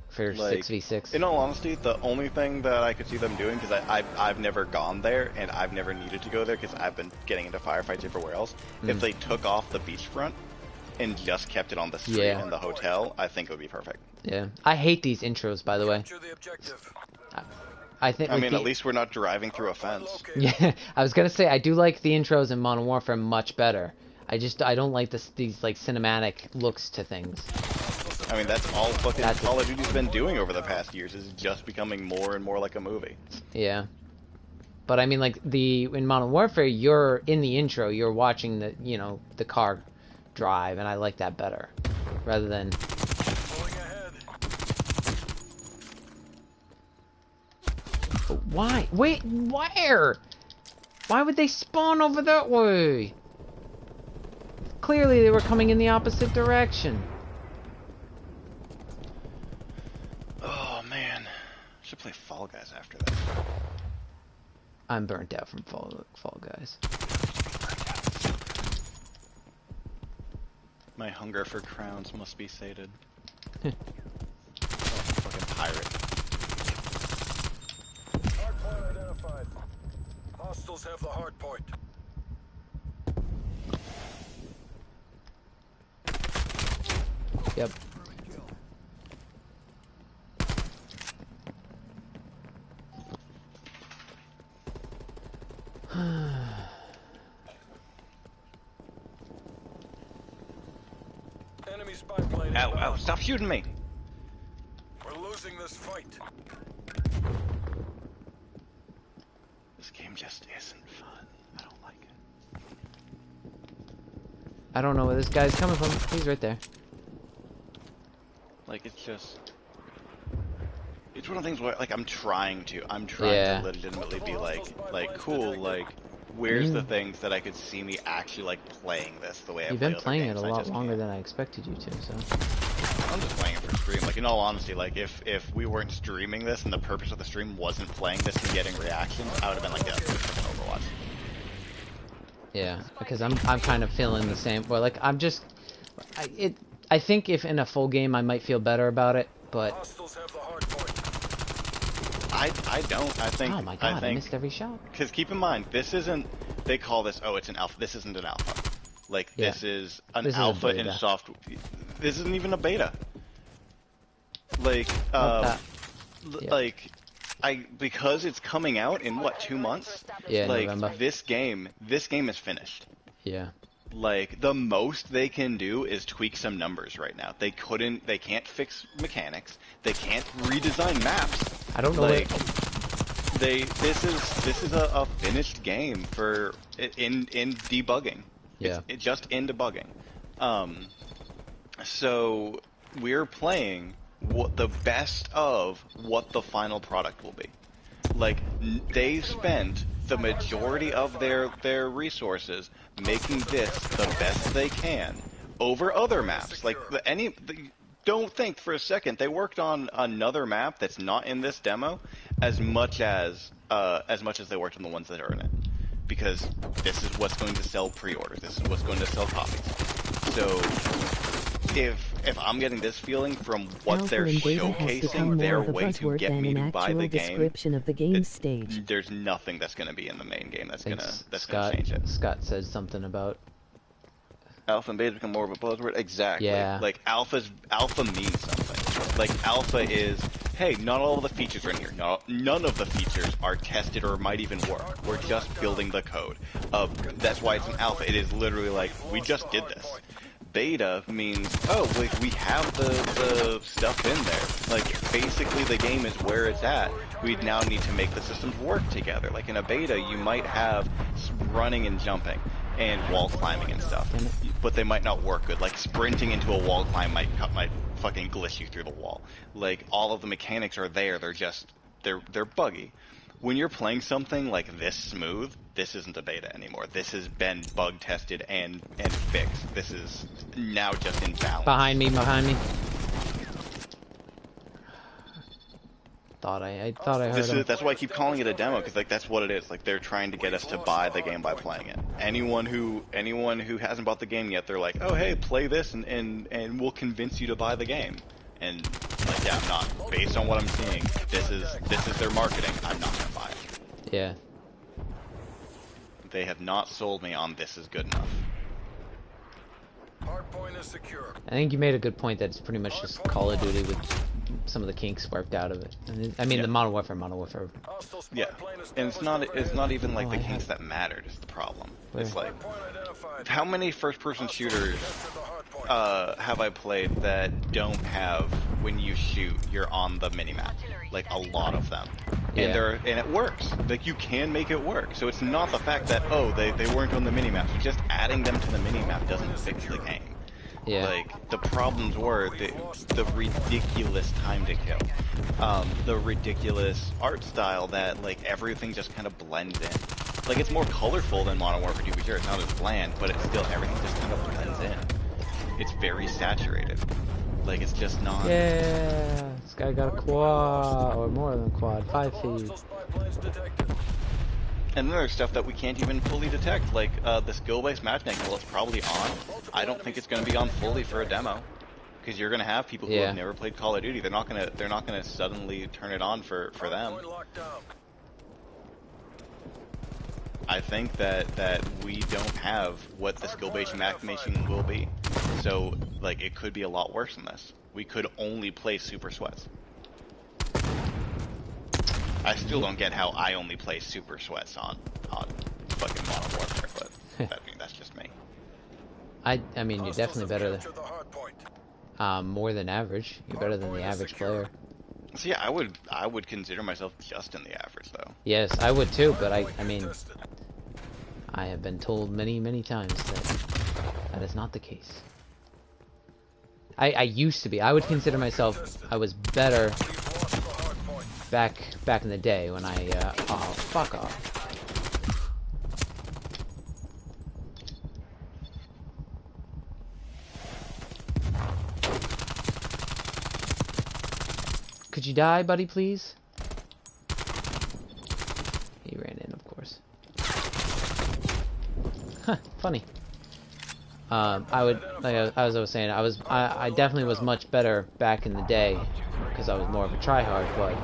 for 6v6. In all honesty, the only thing that I could see them doing, because I've never gone there and I've never needed to go there because I've been getting into firefights everywhere else. If they took off the beachfront and just kept it on the street and the hotel, I think it would be perfect. Yeah, I hate these intros, by the way. I mean, at least we're not driving through a fence. Yeah, I was gonna say I do like the intros in Modern Warfare much better. I don't like these like cinematic looks to things. I mean, that's all fucking Call of Duty's been doing over the past years, is just becoming more and more like a movie. Yeah. But I mean, like in Modern Warfare, you're in the intro, you're watching the car drive, and I like that better, rather than. Why? Wait, where? Why would they spawn over that way? Clearly, they were coming in the opposite direction. Oh man, should play Fall Guys after that. I'm burnt out from Fall Guys. My hunger for crowns must be sated. Oh, fucking pirate. Hardpoint identified. Hostiles have the hard point. Yep. Enemy spy plane. Ow, stop shooting me! We're losing this fight. This game just isn't fun. I don't like it. I don't know where this guy's coming from. He's right there. Like, it's one of the things where, like, I'm trying to legitimately be like, cool, like, where's the things that I could see me actually, like, playing this the way I've You've been playing it a lot longer than I expected you to, so. I'm just playing it for stream. Like, in all honesty, like, if we weren't streaming this and the purpose of the stream wasn't playing this and getting reactions, I would have been like, yeah, freaking Overwatch. Yeah, because I'm kind of feeling the same. Well, like, I'm just, I think if in a full game I might feel better about it, but. Hostiles have the hard point. I don't. I think. Oh my god! I missed every shot. Because keep in mind, this isn't. They call this. Oh, it's an alpha. This isn't an alpha. Like this is an alpha in soft. This isn't even a beta. Like because it's coming out in what, 2 months? Yeah, like November. This game is finished. Yeah. Like the most they can do is tweak some numbers right now. They can't fix mechanics. They can't redesign maps. I don't know. Like this is a finished game for in debugging. Yeah. It's just in debugging. So we're playing what the best of what the final product will be. Like they spent the majority of their resources making this the best they can over other maps. Like don't think for a second they worked on another map that's not in this demo as much as they worked on the ones that are in it. because this is what's going to sell pre-orders. This is what's going to sell copies. So if I'm getting this feeling from what they're showcasing their way to get me to buy the game, of the game stage. There's nothing that's going to be in the main game that's going to Scott, change it. Scott said something about alpha and beta become more of a buzzword. Exactly. Yeah. Like alpha means something. Like alpha is, hey, not all of the features are in here. None of the features are tested or might even work. We're just building the code. That's why it's an alpha. It is literally like, we just did this. Beta means, oh, we have the stuff in there. Like, basically the game is where it's at. We now need to make the systems work together. Like in a beta, you might have running and jumping and wall climbing and stuff, but they might not work good. Like sprinting into a wall climb might fucking glitch you through the wall. Like all of the mechanics are there. They're buggy. When you're playing something like this smooth, this isn't a beta anymore. This has been bug tested and fixed. This is now just in balance. Behind me. I thought I heard him. That's why I keep calling it a demo, because like that's what it is. Like they're trying to get us to buy the game by playing it. Anyone who hasn't bought the game yet, they're like, oh hey, play this and we'll convince you to buy the game. And like, yeah, I'm not. Based on what I'm seeing, this is their marketing. I'm not gonna buy it. Yeah. They have not sold me on this is good enough. Hardpoint is secure. I think you made a good point that it's pretty much just Call of Duty with some of the kinks worked out of it. I mean, the Modern Warfare. Yeah, and it's not even like the kinks that mattered is the problem. Where? It's like, how many first-person shooters have I played that don't have, when you shoot, you're on the minimap? Like a lot of them. Yeah. And it works. Like you can make it work. So it's not the fact that, oh, they weren't on the minimap. Just adding them to the minimap doesn't fix the game. Yeah. Like the problems were the ridiculous time to kill, the ridiculous art style that like everything just kind of blends in. Like it's more colorful than Modern Warfare 2, sure, it's not as bland, but it's still, everything just kind of blends in. It's very saturated. Like it's just not. Yeah, this guy got a quad, or more than a quad, 5 feet. And then there's stuff that we can't even fully detect, like the skill-based matchmaking. Well, it's probably on. I don't think it's going to be on fully for a demo, because you're going to have people who have never played Call of Duty. They're not going to suddenly turn it on for them. I think that we don't have what the skill-based matchmaking will be. So, like, it could be a lot worse than this. We could only play Super Sweats. I still don't get how I only play Super Sweats on fucking Modern Warfare, but that's just me. I mean, you're definitely better than more than average. You're better than the average player. So yeah, I would consider myself just in the average though. Yes, I would too, but I mean, I have been told many times that is not the case. I used to be. I would consider myself, I was better back in the day when I oh, fuck off. Could you die, buddy, please? He ran in, of course. Huh, funny. I would, like as I was saying, I definitely was much better back in the day because I was more of a tryhard, but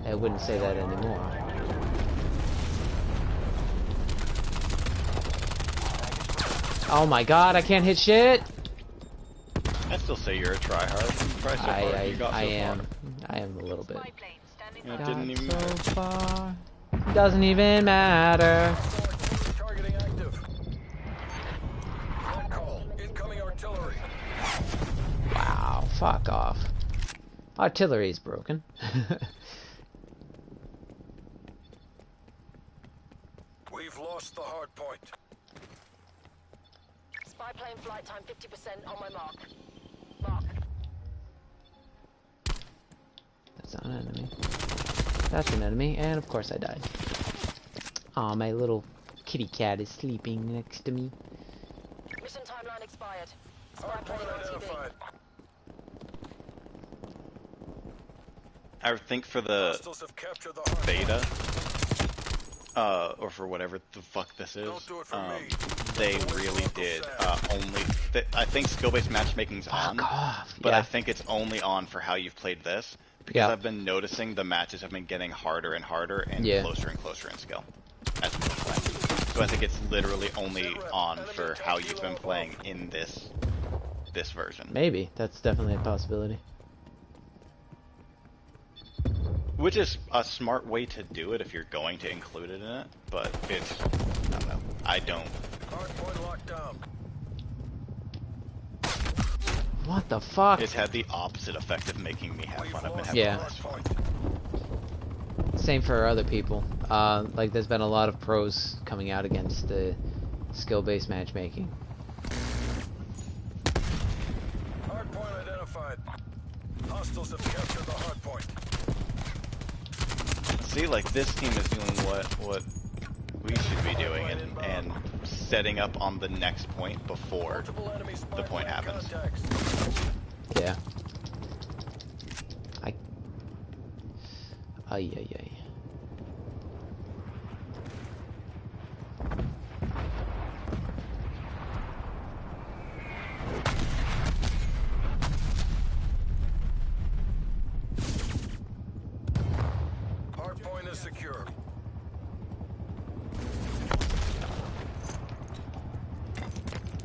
I wouldn't say that anymore. Oh my god, I can't hit shit! I still say you're a tryhard. I am a little bit. It didn't even so matter. far. Doesn't even matter. Targeting active. Call. Incoming artillery. Wow, fuck off. Artillery's broken. We've lost the hard point. Spy plane flight time 50% on my mark. Mark. That's not an enemy. That's an enemy, and of course I died. Aw, my little kitty cat is sleeping next to me. Mission timeline expired. Spy Hard plane point on TV. identified. I would think for the Hostiles have captured the hard beta, or for whatever the fuck this is, they really did only. I think skill-based matchmaking's on, but I think it's only on for how you've played this, because I've been noticing the matches have been getting harder and harder and closer and closer in skill as we play. So I think it's literally only on for how you've been playing in this version. Maybe that's definitely a possibility. Which is a smart way to do it if you're going to include it in it, but it's, I don't know. I don't. Hardpoint locked down. What the fuck? It's had the opposite effect of making me have fun. I've been having less fun. Same for other people. Like there's been a lot of pros coming out against the skill-based matchmaking. Hardpoint identified. Hostiles have captured the hardpoint. See, like this team is doing what we should be doing and setting up on the next point before the point happens. Yeah. Ay. Hardpoint is secure.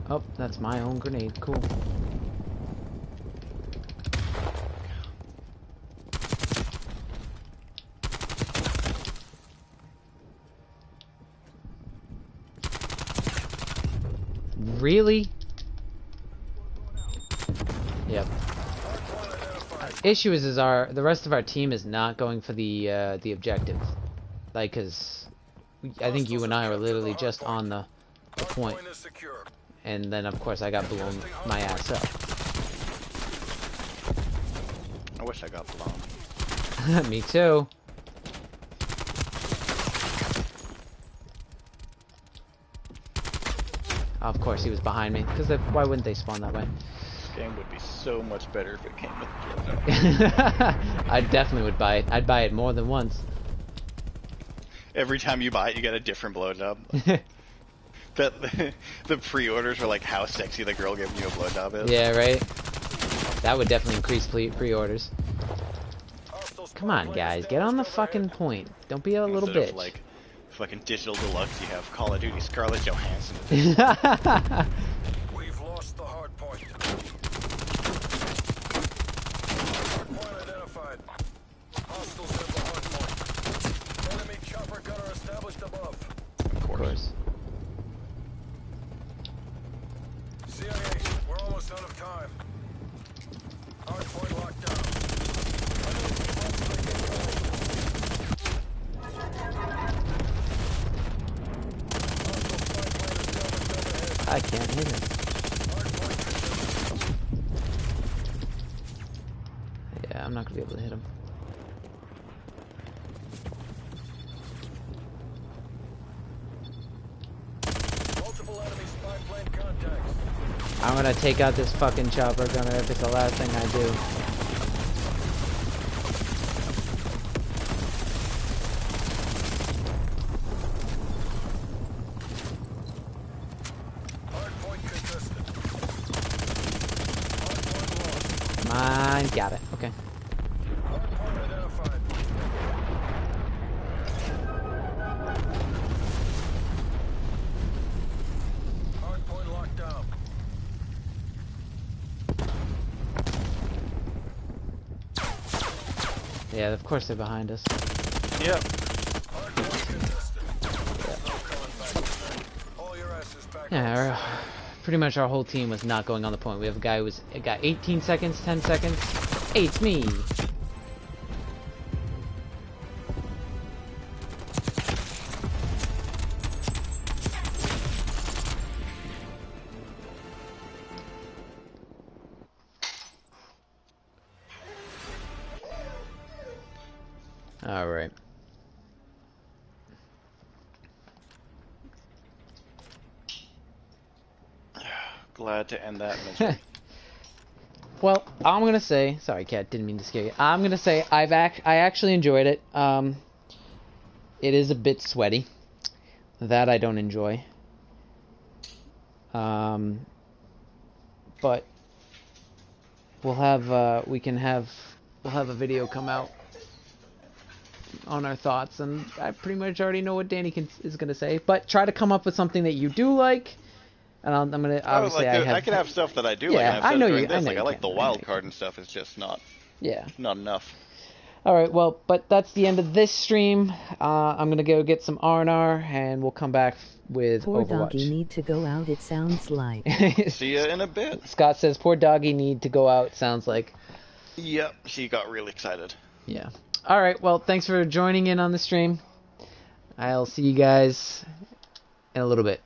Oh, that's my own grenade. Cool. Really? Yep. Issue is the rest of our team is not going for the objective, like, cause I think you and I were literally just on the point, and then of course I got blown my ass up. I wish I got blown. Me too. Of course he was behind me, because why wouldn't they spawn that way? This game would be so much better if it came with blowjob. I definitely would buy it. I'd buy it more than once. Every time you buy it, you get a different blowjob. The pre-orders are like how sexy the girl giving you a blowjob is. Yeah, right? That would definitely increase pre-orders. Come on, guys, get on the fucking point. Don't be a little bitch. Of, like, fucking digital deluxe, you have Call of Duty Scarlett Johansson. We've lost the hard point. Hardpoint identified. Hostiles have the hard point. Enemy chopper gunner established above. Of course. CIA, we're almost out of time. Hardpoint locked down. I can't hit him. Yeah, I'm not gonna be able to hit him. Multiple enemy spy plane contacts. I'm gonna take out this fucking chopper gunner if it's the last thing I do. Mine, got it. Okay. Hardpoint identified. Hardpoint locked down. Yeah, of course they're behind us. Yep. Hardpoint contested. No coming back. All your asses back. Yeah, pretty much our whole team was not going on the point. We have a guy who's got 18 seconds, 10 seconds. Hey, it's me! Alright. Glad to end that misery. Well, I'm gonna say, sorry, Cat, didn't mean to scare you. I'm gonna say I actually enjoyed it. It is a bit sweaty, That I don't enjoy. But we'll have we'll have a video come out on our thoughts, and I pretty much already know what Danny is gonna say. But try to come up with something that you do like, and I'm gonna obviously I can have stuff that I do. Yeah, like, I know you. I know like, you I like can. the wild card and stuff. It's just not. Yeah. Not enough. All right, well, but that's the end of this stream. I'm gonna go get some R&R, and we'll come back with Poor Overwatch. doggy need to go out, it sounds like. See ya in a bit. Scott says, poor doggy need to go out, sounds like. Yep, she got really excited. Yeah. All right, well, thanks for joining in on the stream. I'll see you guys in a little bit.